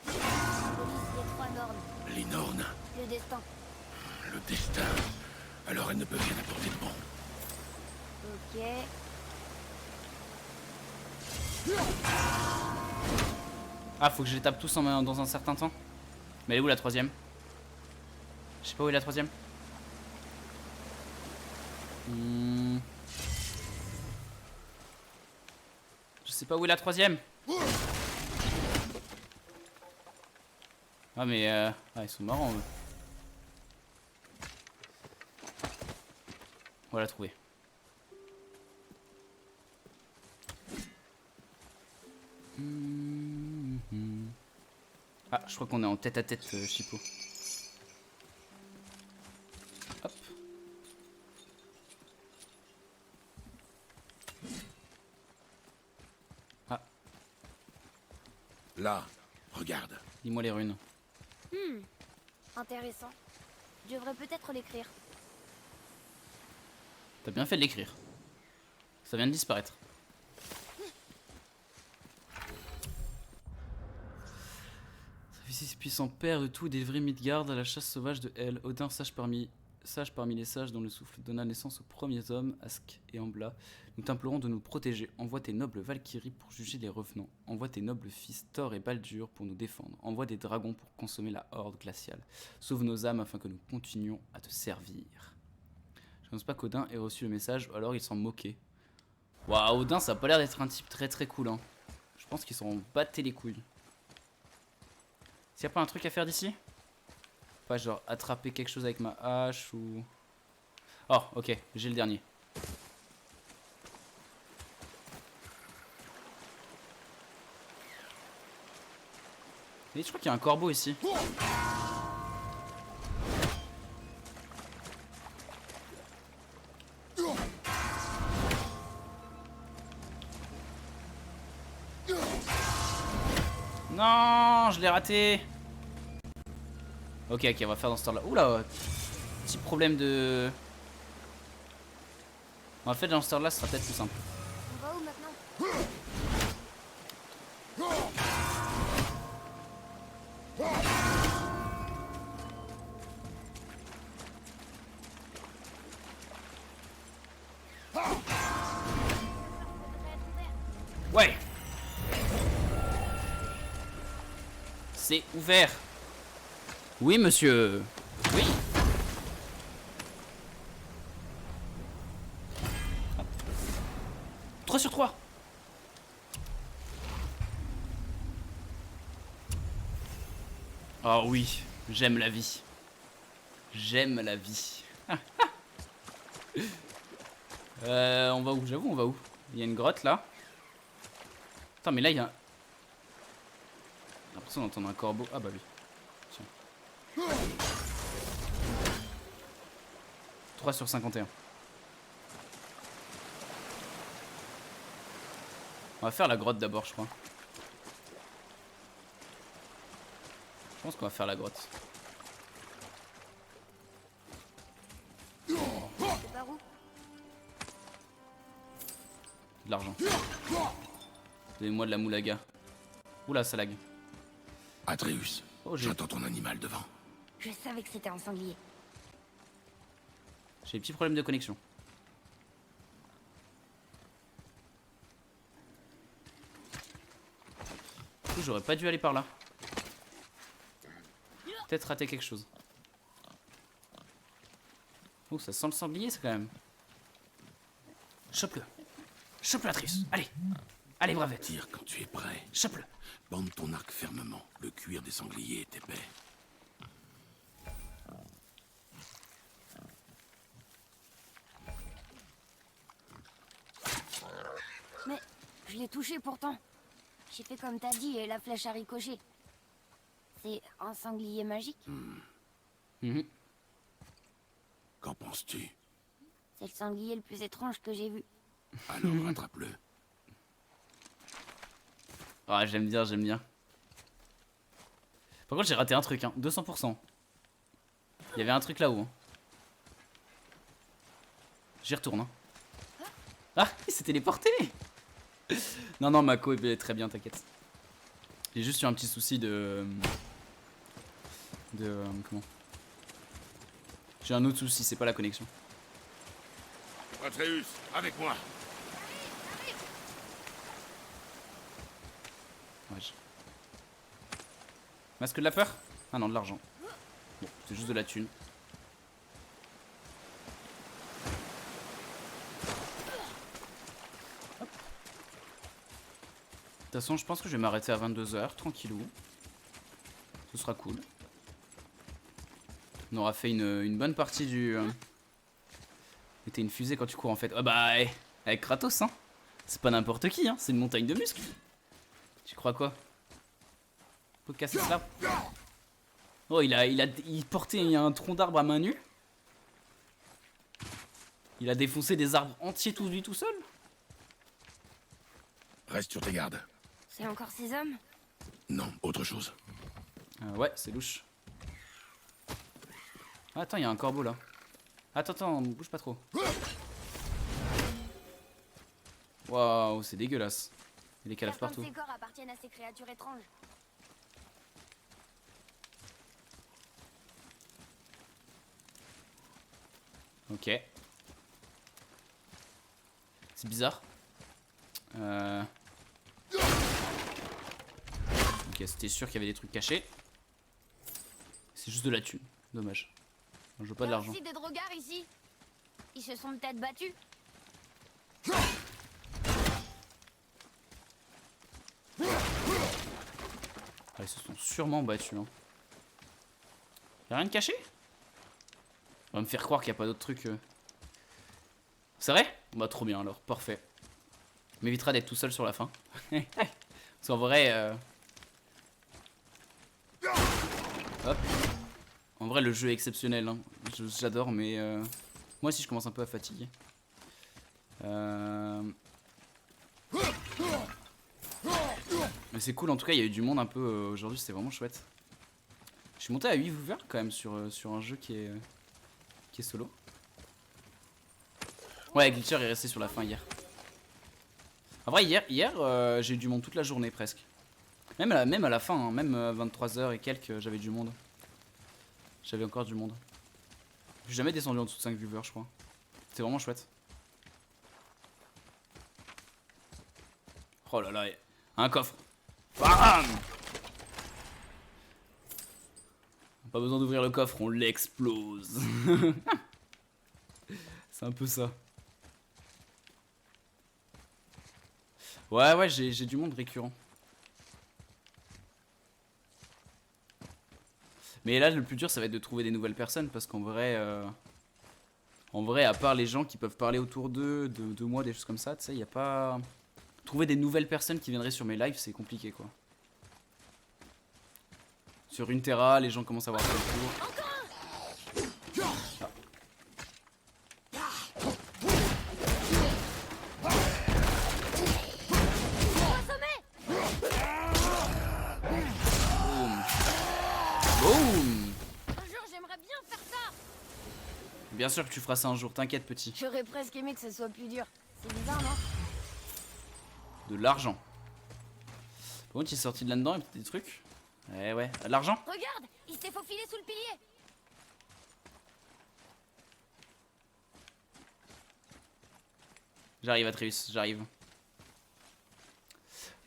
Speaker 3: Les 3 normes,
Speaker 4: Les Nornes,
Speaker 3: le destin.
Speaker 4: le destin. Alors elle ne peut rien apporter de bon.
Speaker 3: Ok.
Speaker 5: Ah faut que je les tape tous dans un certain temps. Mais elle est où la troisième? Je sais pas où est la troisième. Je sais pas où est la troisième. Ah mais ah, ils sont marrants eux. On va la trouver. Ah je crois qu'on est en tête à tête Chipo. Hop. Ah
Speaker 4: Là, regarde.
Speaker 5: dis-moi les runes.
Speaker 3: Intéressant. Je devrais peut-être l'écrire.
Speaker 5: T'as bien fait de l'écrire. Ça vient de disparaître. Sacrifice puissant père de tout, d'Evry Midgard à la chasse sauvage de Hel. Odin, sage parmi les sages dont le souffle donna naissance aux premiers hommes, Ask et Ambla. Nous t'implorons de nous protéger. Envoie tes nobles Valkyries pour juger les revenants. Envoie tes nobles fils Thor et Baldur pour nous défendre. Envoie des dragons pour consommer la horde glaciale. Sauve nos âmes afin que nous continuions à te servir. Je pense pas qu'Odin ait reçu le message, ou alors il s'en moquait. Waouh, Odin, ça a pas l'air d'être un type très très cool. Hein. Je pense qu'ils s'en battaient les couilles. S'il y a pas un truc à faire d'ici? Pas genre attraper quelque chose avec ma hache ou... Oh, ok, j'ai le dernier. Et je crois qu'il y a un corbeau ici. Non, je l'ai raté. Ok, on va faire dans ce temps-là. Oula, petit problème de... On va faire dans ce temps-là, ce sera peut-être plus simple.
Speaker 3: On va où maintenant?
Speaker 5: Ouais. C'est ouvert. Oui, monsieur. Oui. 3 sur 3. Oh oui, j'aime la vie. J'aime la vie. On va où? J'avoue, on va où? Il y a une grotte là. Attends, mais là il y a... J'ai l'impression d'entendre un corbeau. Ah bah oui. Tiens. 3 sur 51. On va faire la grotte d'abord, je crois. Je pense qu'on va faire la grotte.
Speaker 3: C'est par où?
Speaker 5: De l'argent. Donnez-moi de la moulaga. Oula, ça lag.
Speaker 4: Atreus,
Speaker 5: Oh,
Speaker 4: j'entends ton animal devant.
Speaker 3: Je savais que c'était un sanglier.
Speaker 5: J'ai des petits problèmes de connexion. Du coup, j'aurais pas dû aller par là. Peut-être rater quelque chose. Oh, ça sent le sanglier, ça quand même. Chope-le. Chope-le, Atreus. Allez. Allez, bravette.
Speaker 4: Tire quand tu es prêt.
Speaker 5: Chope-le.
Speaker 4: Bande ton arc fermement. Le cuir des sangliers est épais.
Speaker 3: Mais je l'ai touché pourtant. J'ai fait comme t'as dit et la flèche a ricoché. C'est un sanglier magique?
Speaker 5: Mhm.
Speaker 4: penses-tu?
Speaker 3: C'est le sanglier le plus étrange que j'ai vu.
Speaker 4: Alors rattrape-le.
Speaker 5: Ah, j'aime bien, j'aime bien. Par contre, j'ai raté un truc, hein. 200%. Il y avait un truc là-haut. Hein. J'y retourne. Hein. Ah, il s'est téléporté. Non, non, Mako est très bien, t'inquiète. J'ai juste eu un petit souci de... comment? J'ai un autre souci, c'est pas la connexion.
Speaker 4: Atreus, avec moi.
Speaker 5: Ouais, Masque de la peur? Ah non, de l'argent. Bon, c'est juste de la thune. De toute façon, je pense que je vais m'arrêter à 22 h, tranquillou. Ce sera cool. On aura fait une bonne partie du... T'es une fusée quand tu cours en fait. Ah bah, avec Kratos, hein. C'est pas n'importe qui, hein. C'est une montagne de muscles. Tu crois quoi? Faut casser cela. Oh, il portait un tronc d'arbre à main nue. Il a défoncé des arbres entiers tout lui tout seul.
Speaker 4: Reste sur tes gardes.
Speaker 3: C'est encore ces hommes?
Speaker 4: Non, autre chose.
Speaker 5: Ouais, c'est louche. Ah, attends, il y a un corbeau là. Attends, bouge pas trop. Waouh, c'est dégueulasse. Il y a des cadavres
Speaker 3: Certains
Speaker 5: partout.
Speaker 3: de ces corps appartiennent à ces créatures étranges.
Speaker 5: Ok. C'est bizarre. Ok, c'était sûr qu'il y avait des trucs cachés. C'est juste de la thune. Dommage. Je veux pas de l'argent.
Speaker 3: Il y a aussi des drogards ici. Ils se sont peut-être battus.
Speaker 5: Ah, ils se sont sûrement battus. Hein. Y'a rien de caché? On va me faire croire qu'il n'y a pas d'autres trucs. C'est vrai? Bah trop bien alors, parfait. M'évitera d'être tout seul sur la fin. Parce qu'en vrai... Hop. En vrai le jeu est exceptionnel. Hein. J'adore mais... Moi aussi je commence un peu à fatiguer. Mais c'est cool en tout cas, il y a eu du monde un peu aujourd'hui, c'était vraiment chouette. Je suis monté à 8 viewers quand même sur un jeu qui est solo. Ouais, Glitcher est resté sur la fin hier. En vrai, hier j'ai eu du monde toute la journée presque. Même à la fin, hein, même 23 h et quelques, j'avais du monde. J'avais encore du monde. Je suis jamais descendu en dessous de 5 viewers, je crois. C'était vraiment chouette. Oh là là, un coffre. Bam! Pas besoin d'ouvrir le coffre, on l'explose. C'est un peu ça. Ouais, j'ai du monde récurrent. Mais là, le plus dur, ça va être de trouver des nouvelles personnes parce qu'en vrai, à part les gens qui peuvent parler autour d'eux, de moi, des choses comme ça, tu sais, il n'y a pas... Trouver des nouvelles personnes qui viendraient sur mes lives, c'est compliqué, quoi. Sur une Terra, les gens commencent à avoir fait le tour. Bien sûr que tu feras ça un jour, t'inquiète petit.
Speaker 3: J'aurais presque aimé que ce soit plus dur. C'est bizarre, non?
Speaker 5: De l'argent. Par contre, il est sorti de là-dedans, il y a des trucs. Ouais, de l'argent.
Speaker 3: Regarde, il s'est faufilé sous le pilier.
Speaker 5: J'arrive Atreus, j'arrive.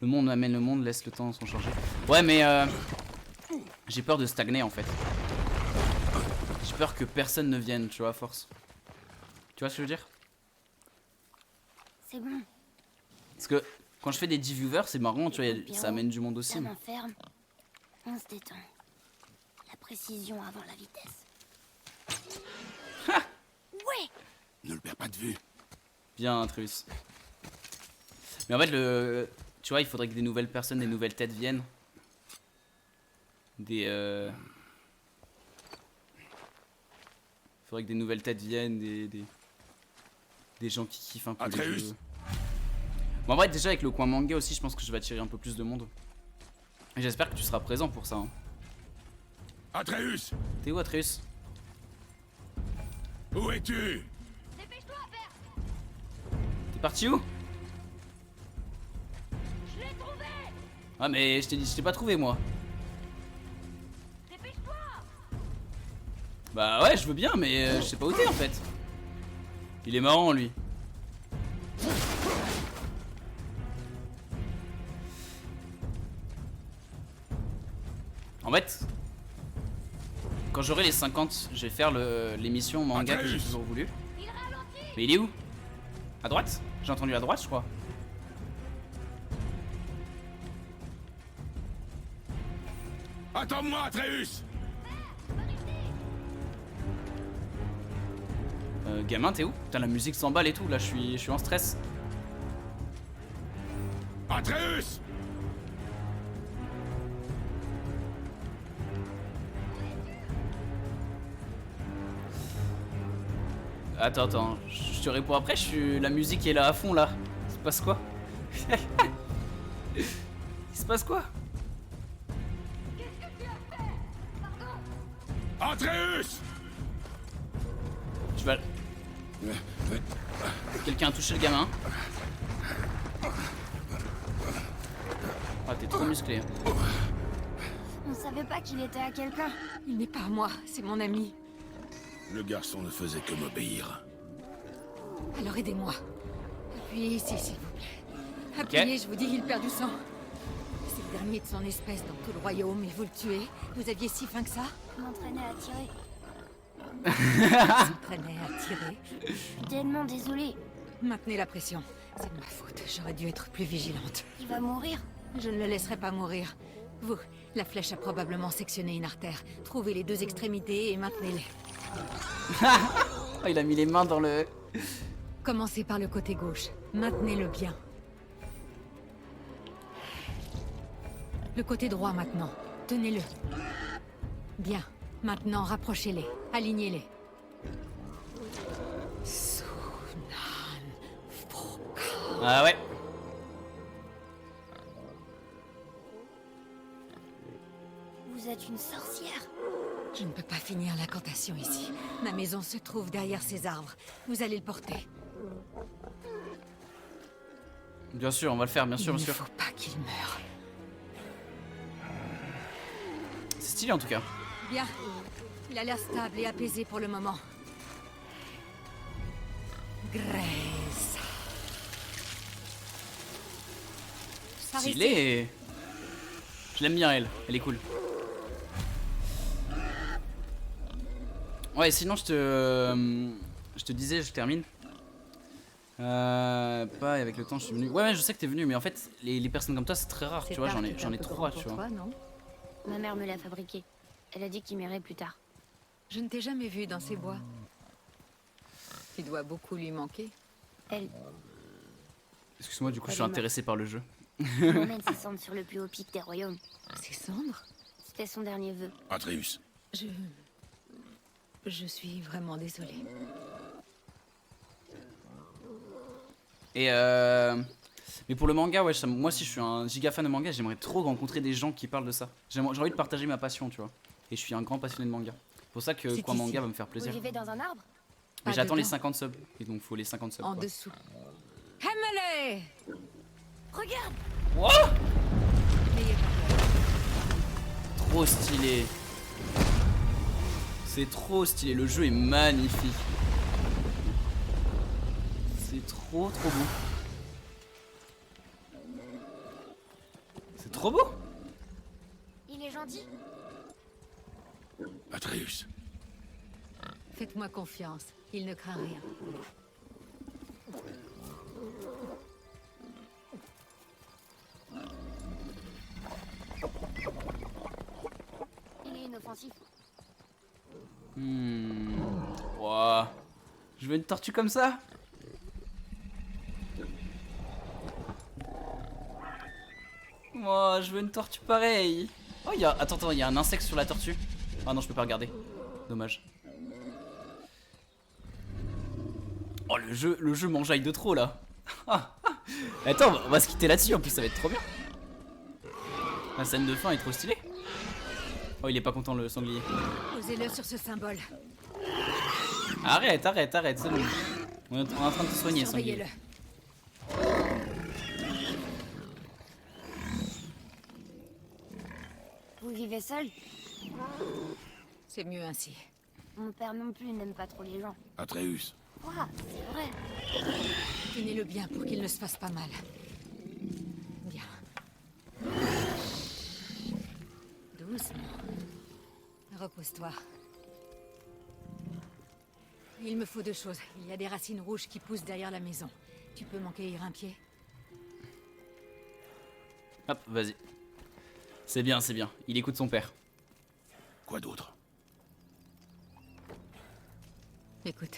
Speaker 5: Le monde amène le monde, laisse le temps s'en charger. Ouais, mais j'ai peur de stagner en fait. J'ai peur que personne ne vienne, tu vois, à force. Tu vois ce que je veux dire?
Speaker 3: C'est bon.
Speaker 5: Parce que quand je fais des 10 viewers, c'est marrant, tu vois, ça amène du monde aussi.
Speaker 3: La main ferme, on se détend. La précision avant la vitesse.
Speaker 5: Ha!
Speaker 3: Ouais.
Speaker 4: Ne le perds pas de vue.
Speaker 5: Bien, Atreus. Mais en fait, tu vois, il faudrait que des nouvelles personnes, des nouvelles têtes viennent. Faudrait que des nouvelles têtes viennent, des gens qui kiffent un peu les
Speaker 4: Atreus.
Speaker 5: jeux. Bon, en vrai, déjà avec le coin manga aussi, je pense que je vais attirer un peu plus de monde. Et j'espère que tu seras présent pour ça. Hein.
Speaker 4: Atreus,
Speaker 5: T'es où, Atreus?
Speaker 4: où es-tu?
Speaker 3: Dépêche-toi, père.
Speaker 5: T'es parti où?
Speaker 3: Je l'ai trouvé.
Speaker 5: Ah, mais je t'ai dit, je t'ai pas trouvé moi.
Speaker 3: Dépêche-toi.
Speaker 5: Bah ouais, je veux bien, mais je sais pas où t'es en fait. Il est marrant lui. En fait, quand j'aurai les 50, je vais faire l'émission manga que j'ai toujours voulu.
Speaker 3: Il ralentit.
Speaker 5: Mais il est où? À droite? J'ai entendu à droite, je crois.
Speaker 4: Attends-moi, Atreus.
Speaker 5: Gamin, t'es où? Putain, la musique s'emballe et tout, là je suis en stress.
Speaker 4: Atreus.
Speaker 5: Attends, je te réponds après, la musique est là à fond là. Il se passe quoi? Il se passe quoi?
Speaker 4: Atreus.
Speaker 5: Tu vas... Quelqu'un a touché le gamin? Ah, t'es trop musclé. Hein.
Speaker 3: On savait pas qu'il était à quelqu'un.
Speaker 6: Il n'est pas à moi, c'est mon ami.
Speaker 4: Le garçon ne faisait que m'obéir.
Speaker 6: Alors aidez-moi. Appuyez ici, s'il vous plaît. Appuyez, je vous dis, il perd du sang. C'est le dernier de son espèce dans tout le royaume, et vous le tuez. Vous aviez si faim que ça?
Speaker 3: Je m'entraînais à tirer.
Speaker 6: S'entraînait à tirer.
Speaker 3: Je suis tellement désolée.
Speaker 6: Maintenez la pression. C'est de ma faute, j'aurais dû être plus vigilante.
Speaker 3: Il va mourir.
Speaker 6: Je ne le laisserai pas mourir. Vous, la flèche a probablement sectionné une artère. Trouvez les deux extrémités et maintenez-les.
Speaker 5: Oh, il a mis les mains dans le...
Speaker 6: Commencez par le côté gauche. Maintenez-le bien. Le côté droit maintenant. Tenez-le. Bien. Maintenant, rapprochez-les. Alignez-les.
Speaker 5: Ah ouais.
Speaker 3: Vous êtes une sorcière.
Speaker 6: Je ne peux pas finir l'incantation ici. Ma maison se trouve derrière ces arbres. Vous allez le porter.
Speaker 5: Bien sûr, on va le faire, bien sûr,
Speaker 6: Il
Speaker 5: bien
Speaker 6: ne
Speaker 5: sûr.
Speaker 6: faut pas qu'il meure.
Speaker 5: C'est stylé en tout cas.
Speaker 6: Bien. Il a l'air stable et apaisé pour le moment. Grace. Par ici.
Speaker 5: Stylé. Je l'aime bien elle est cool. Ouais, sinon je te disais, je termine. Pas avec le temps, je suis venu. Ouais, je sais que t'es venu, mais en fait, les personnes comme toi, c'est très rare, tu
Speaker 6: Cet
Speaker 5: vois.
Speaker 6: arc
Speaker 5: J'en
Speaker 6: est un
Speaker 5: ai
Speaker 6: peu
Speaker 5: trois,
Speaker 6: grand
Speaker 5: tu
Speaker 6: pour
Speaker 5: vois.
Speaker 6: toi, non?
Speaker 3: Ma mère me l'a fabriqué. Elle a dit qu'il m'irait plus tard.
Speaker 6: Je ne t'ai jamais vu dans ces bois. Tu dois beaucoup lui manquer.
Speaker 3: Elle
Speaker 5: Excuse-moi, du coup, je suis
Speaker 3: Elle est
Speaker 5: intéressé par le jeu.
Speaker 3: m'emmène ses cendres sur le plus haut pic des royaumes.
Speaker 6: Ses cendres?
Speaker 3: C'était son dernier vœu.
Speaker 4: Atreus.
Speaker 6: Je suis vraiment désolée.
Speaker 5: Et mais pour le manga, ouais, moi aussi je suis un giga fan de manga, j'aimerais trop rencontrer des gens qui parlent de ça. J'ai envie de partager ma passion, tu vois. Et je suis un grand passionné de manga. C'est pour ça que
Speaker 6: C'est
Speaker 5: quoi
Speaker 6: ici.
Speaker 5: manga va me faire
Speaker 3: Vous
Speaker 5: plaisir.
Speaker 3: vivez dans un arbre?
Speaker 5: Mais
Speaker 6: Pas
Speaker 5: j'attends les
Speaker 6: dedans.
Speaker 5: 50 subs. Et donc faut les 50 subs.
Speaker 6: En
Speaker 5: quoi.
Speaker 6: dessous. Emily!
Speaker 3: Regarde!
Speaker 5: Wow,
Speaker 6: N'ayez pas peur.
Speaker 5: trop stylé. C'est trop stylé, le jeu est magnifique. C'est trop beau. C'est trop beau.
Speaker 3: Il est gentil.
Speaker 4: Atreus.
Speaker 6: Faites-moi confiance. Il ne craint rien.
Speaker 3: Il est inoffensif.
Speaker 5: Ouah. Je veux une tortue comme ça. Moi, je veux une tortue pareille. Oh, attends, il y a un insecte sur la tortue. Ah non, je peux pas regarder. Dommage. Oh, le jeu m'enjaille de trop là. Attends, on va se quitter là-dessus, en plus ça va être trop bien. La scène de fin est trop stylée. Oh, il est pas content le sanglier.
Speaker 6: Posez-le sur ce symbole.
Speaker 5: Arrête, c'est bon. On est en train de te soigner, sanglier.
Speaker 6: Surveillez-le.
Speaker 3: Vous vivez seul?
Speaker 6: C'est mieux ainsi.
Speaker 3: Mon père non plus n'aime pas trop les gens.
Speaker 4: Atreus,
Speaker 3: Quoi? C'est vrai.
Speaker 6: Tenez-le bien pour qu'il ne se fasse pas mal. Bien. Doucement. Repose-toi. Il me faut 2 choses. Il y a des racines rouges qui poussent derrière la maison. Tu peux m'en cueillir un pied?
Speaker 5: Hop, vas-y. C'est bien, c'est bien. Il écoute son père.
Speaker 4: quoi d'autre?
Speaker 6: Écoute.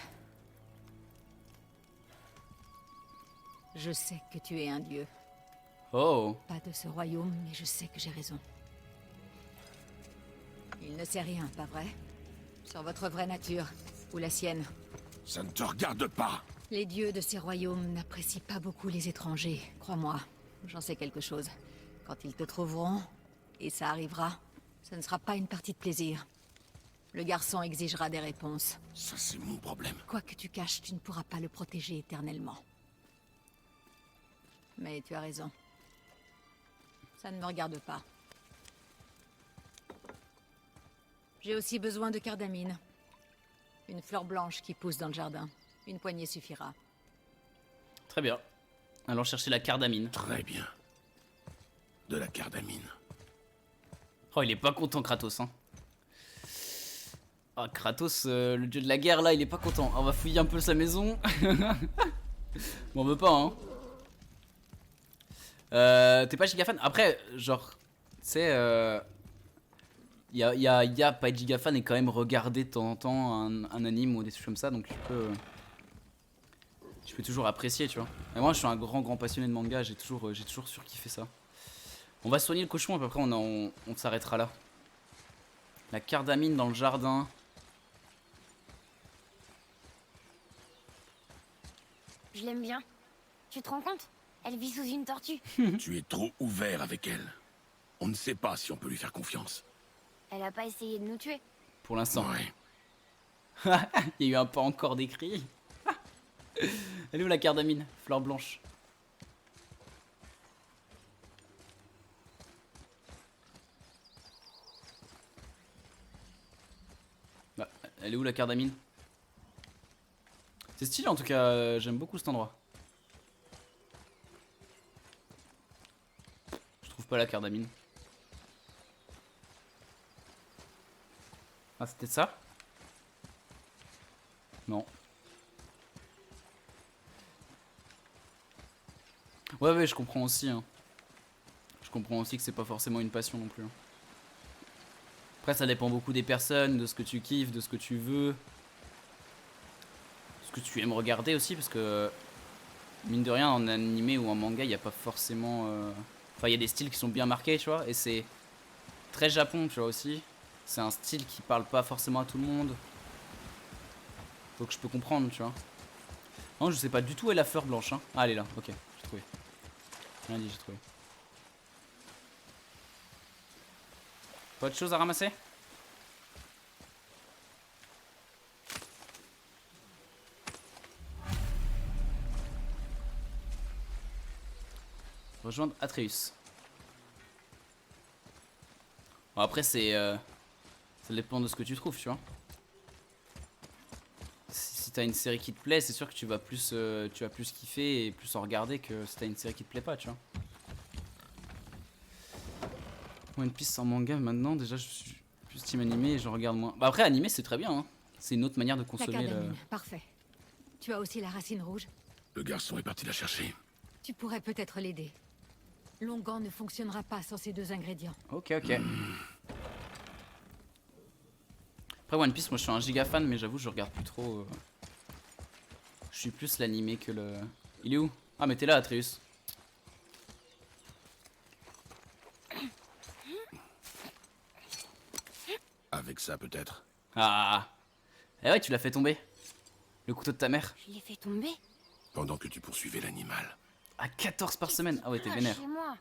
Speaker 6: Je sais que tu es un dieu.
Speaker 5: Oh.
Speaker 6: Pas de ce royaume, mais je sais que j'ai raison. Il ne sait rien, pas vrai? Sur votre vraie nature, ou la sienne.
Speaker 4: Ça ne te regarde pas.
Speaker 6: Les dieux de ces royaumes n'apprécient pas beaucoup les étrangers, crois-moi. J'en sais quelque chose. Quand ils te trouveront, et ça arrivera, ce ne sera pas une partie de plaisir. Le garçon exigera des réponses.
Speaker 4: Ça, c'est mon problème.
Speaker 6: Quoi que tu caches, tu ne pourras pas le protéger éternellement. Mais tu as raison. Ça ne me regarde pas. J'ai aussi besoin de cardamine. Une fleur blanche qui pousse dans le jardin. Une poignée suffira.
Speaker 5: Très bien. Allons chercher la cardamine.
Speaker 4: Très bien. De la cardamine.
Speaker 5: Oh, il est pas content, Kratos, hein. Ah, Kratos, le dieu de la guerre, là, il est pas content. On va fouiller un peu sa maison. M'en veux pas, hein. T'es pas giga fan? Après, genre, tu sais, y a pas être giga fan et quand même regarder de temps en temps un anime ou des trucs comme ça, donc je peux toujours apprécier, tu vois. Et moi, je suis un grand passionné de manga, j'ai toujours surkiffé ça. On va soigner le cochon et après on s'arrêtera là. La cardamine dans le jardin.
Speaker 3: Je l'aime bien. Tu te rends compte? Elle vit sous une tortue.
Speaker 4: Tu es trop ouvert avec elle. On ne sait pas si on peut lui faire confiance.
Speaker 3: Elle a pas essayé de nous tuer.
Speaker 5: Pour l'instant.
Speaker 4: Ouais.
Speaker 5: Il y a eu un pas encore décrit. Elle est où la cardamine? Fleur blanche. Bah, elle est où la cardamine? C'est stylé en tout cas, j'aime beaucoup cet endroit. Je trouve pas la cardamine. Ah, c'était ça? Non. Ouais, je comprends aussi. Hein. Je comprends aussi que c'est pas forcément une passion non plus. Hein. Après, ça dépend beaucoup des personnes, de ce que tu kiffes, de ce que tu veux. Ce que tu aimes regarder aussi, parce que mine de rien, en animé ou en manga, il n'y a pas forcément. Enfin, il y a des styles qui sont bien marqués, tu vois, et c'est très Japon, tu vois aussi. C'est un style qui parle pas forcément à tout le monde. Donc je peux comprendre, tu vois. Non, je sais pas du tout où est la fleur blanche. Hein. Ah, elle est là, ok, j'ai trouvé. Rien dit, j'ai trouvé. Pas autre chose à ramasser? Rejoindre Atreus. Bon, après, c'est. Ça dépend de ce que tu trouves, tu vois. Si t'as une série qui te plaît, c'est sûr que tu vas plus kiffer et plus en regarder que si t'as une série qui te plaît pas, tu vois. One Piece en manga maintenant, déjà je suis plus team animé et je regarde moins. Bah après animé c'est très bien, hein. C'est une autre manière de
Speaker 6: La
Speaker 5: consommer
Speaker 6: cardamine, parfait. Tu as aussi la racine rouge?
Speaker 4: Le garçon est parti la chercher.
Speaker 6: Tu pourrais peut-être l'aider. Longan ne fonctionnera pas sans ces 2 ingrédients.
Speaker 5: Ok. Après One Piece, moi je suis un giga fan, mais j'avoue je regarde plus trop. Je suis plus l'animé que le. Il est où? Ah mais t'es là Atreus.
Speaker 4: Avec ça, peut-être.
Speaker 5: Ah. Eh ouais, tu l'as fait tomber. Le couteau de ta mère.
Speaker 3: Je l'ai fait tomber.
Speaker 4: Pendant que tu poursuivais l'animal.
Speaker 5: À 14 par semaine. Ah ouais, t'es
Speaker 3: Ah,
Speaker 5: vénère.
Speaker 3: chez moi.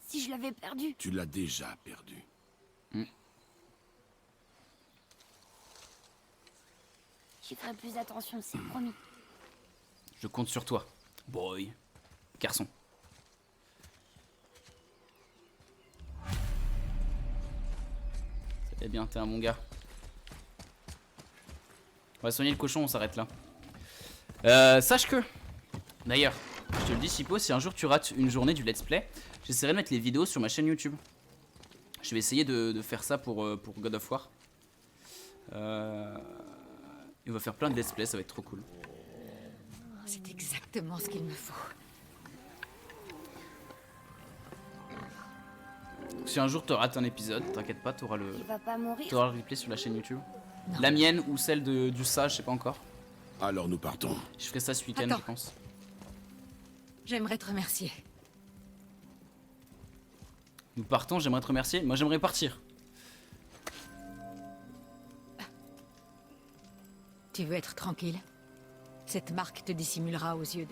Speaker 3: Si je l'avais perdu.
Speaker 4: Tu l'as déjà perdu.
Speaker 3: J'y ferai plus attention, c'est promis.
Speaker 5: Je compte sur toi. Boy. Garçon. C'est bien, t'es un bon gars. On va soigner le cochon, on s'arrête là. Sache que, d'ailleurs, je te le dis, Chipo, si un jour tu rates une journée du let's play, j'essaierai de mettre les vidéos sur ma chaîne YouTube. Je vais essayer de faire ça pour God of War. On va faire plein de let's play, ça va être trop cool.
Speaker 6: C'est exactement ce qu'il me faut.
Speaker 5: Si un jour tu rates un épisode, t'inquiète pas, t'auras le
Speaker 3: Il va pas mourir.
Speaker 5: replay sur la chaîne YouTube.
Speaker 6: Non.
Speaker 5: La mienne ou celle du sage, je sais pas encore.
Speaker 4: Alors nous partons.
Speaker 5: Je ferai ça ce week-end,
Speaker 6: Attends.
Speaker 5: je pense.
Speaker 6: J'aimerais te remercier.
Speaker 5: Nous partons, j'aimerais te remercier. Moi j'aimerais partir.
Speaker 6: Tu veux être tranquille? Cette marque te dissimulera aux yeux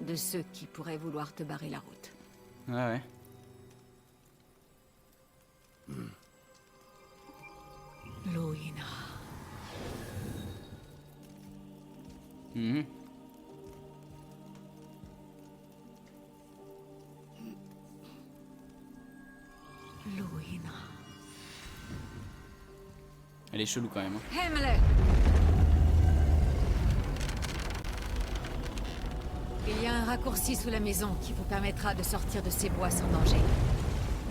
Speaker 6: de ceux qui pourraient vouloir te barrer la route.
Speaker 5: Ouais.
Speaker 6: Loïna.
Speaker 5: Mhm.
Speaker 6: Loïna.
Speaker 5: Elle est chelou quand même. Hein.
Speaker 6: Aime-le! Il y a un raccourci sous la maison qui vous permettra de sortir de ces bois sans danger.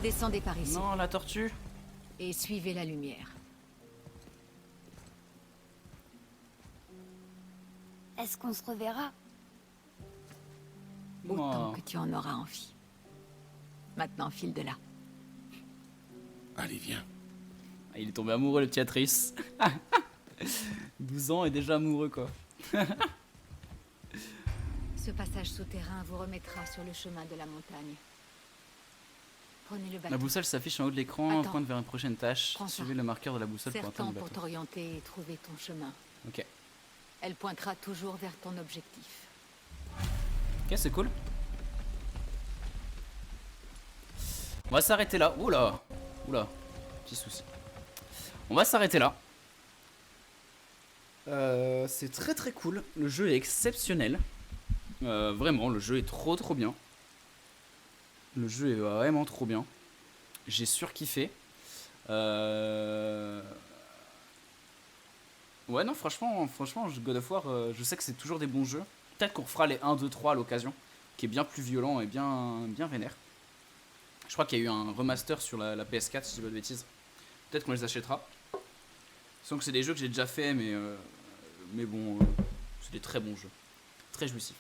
Speaker 6: Descendez par ici
Speaker 5: Non, la tortue.
Speaker 6: et suivez la lumière.
Speaker 3: Est-ce qu'on se reverra?
Speaker 6: Autant
Speaker 5: Oh.
Speaker 6: que tu en auras envie. Maintenant, file de là.
Speaker 4: Allez, viens.
Speaker 5: Ah, il est tombé amoureux le petit Atrice. 12 ans et déjà amoureux quoi.
Speaker 6: Ce passage souterrain vous remettra sur le chemin de la montagne. Prenez le
Speaker 5: La
Speaker 6: bateau.
Speaker 5: boussole s'affiche en haut de l'écran,
Speaker 6: Attends.
Speaker 5: pointe vers une prochaine tâche.
Speaker 6: Prends ça.
Speaker 5: Suivez le marqueur de la boussole pour
Speaker 6: Serre-t'en
Speaker 5: atteindre le
Speaker 6: pour
Speaker 5: bateau.
Speaker 6: t'orienter et trouver ton chemin.
Speaker 5: Ok.
Speaker 6: Elle pointera toujours vers ton objectif.
Speaker 5: Ok, c'est cool. On va s'arrêter là. Oula. Oula. Petit souci. On va s'arrêter là. C'est très très cool. Le jeu est exceptionnel. Vraiment, le jeu est trop bien. Le jeu est vraiment trop bien. J'ai surkiffé. Ouais, non, franchement, God of War, je sais que c'est toujours des bons jeux. Peut-être qu'on refera les 1, 2, 3 à l'occasion, qui est bien plus violent et bien vénère. Je crois qu'il y a eu un remaster sur la PS4, si je dis pas de bêtises. Peut-être qu'on les achètera. Sans que c'est des jeux que j'ai déjà fait, mais bon, c'est des très bons jeux. Très jouissifs.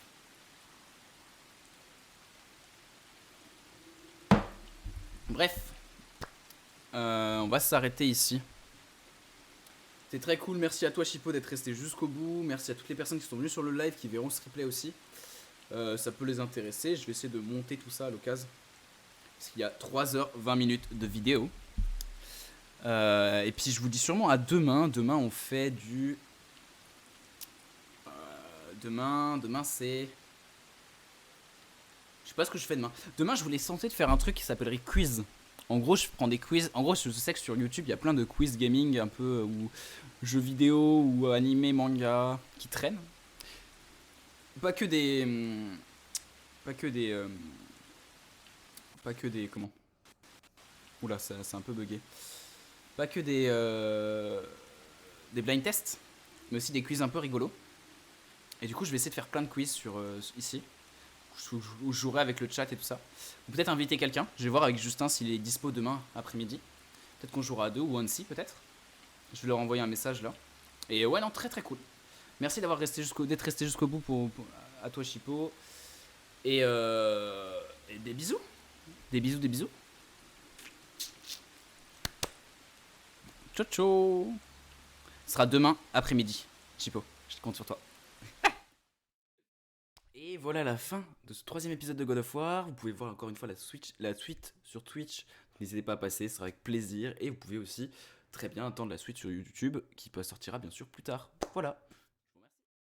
Speaker 5: Bref, on va s'arrêter ici. C'est très cool, merci à toi Chipo d'être resté jusqu'au bout. Merci à toutes les personnes qui sont venues sur le live, qui verront ce replay aussi. Ça peut les intéresser, je vais essayer de monter tout ça à l'occasion. Parce qu'il y a 3h20 de vidéo. Et puis je vous dis sûrement à demain. Demain on fait du... Demain c'est... Je sais pas ce que je fais demain. Demain je voulais tenter de faire un truc qui s'appellerait quiz. En gros je prends des quiz. En gros je sais que sur YouTube il y a plein de quiz gaming un peu ou jeux vidéo ou animé, manga qui traînent. Pas que des comment? Oula, c'est un peu bugué. Pas que des blind tests, mais aussi des quiz un peu rigolos. Et du coup, je vais essayer de faire plein de quiz sur ici, où je jouerai avec le chat et tout ça. Ou peut-être inviter quelqu'un. Je vais voir avec Justin s'il est dispo demain après-midi. Peut-être qu'on jouera à deux ou un si peut-être. Je vais leur envoyer un message là. Et ouais, non, très très cool. Merci d'être resté jusqu'au bout à toi Chipo. Et des bisous. Des bisous. Ciao ciao. Ce sera demain après-midi, Chipo. Je compte sur toi. Et voilà la fin de ce 3e épisode de God of War. Vous pouvez voir encore une fois la suite sur Twitch. N'hésitez pas à passer, ce sera avec plaisir. Et vous pouvez aussi
Speaker 1: très bien attendre la suite sur YouTube qui sortira bien sûr plus tard. Voilà.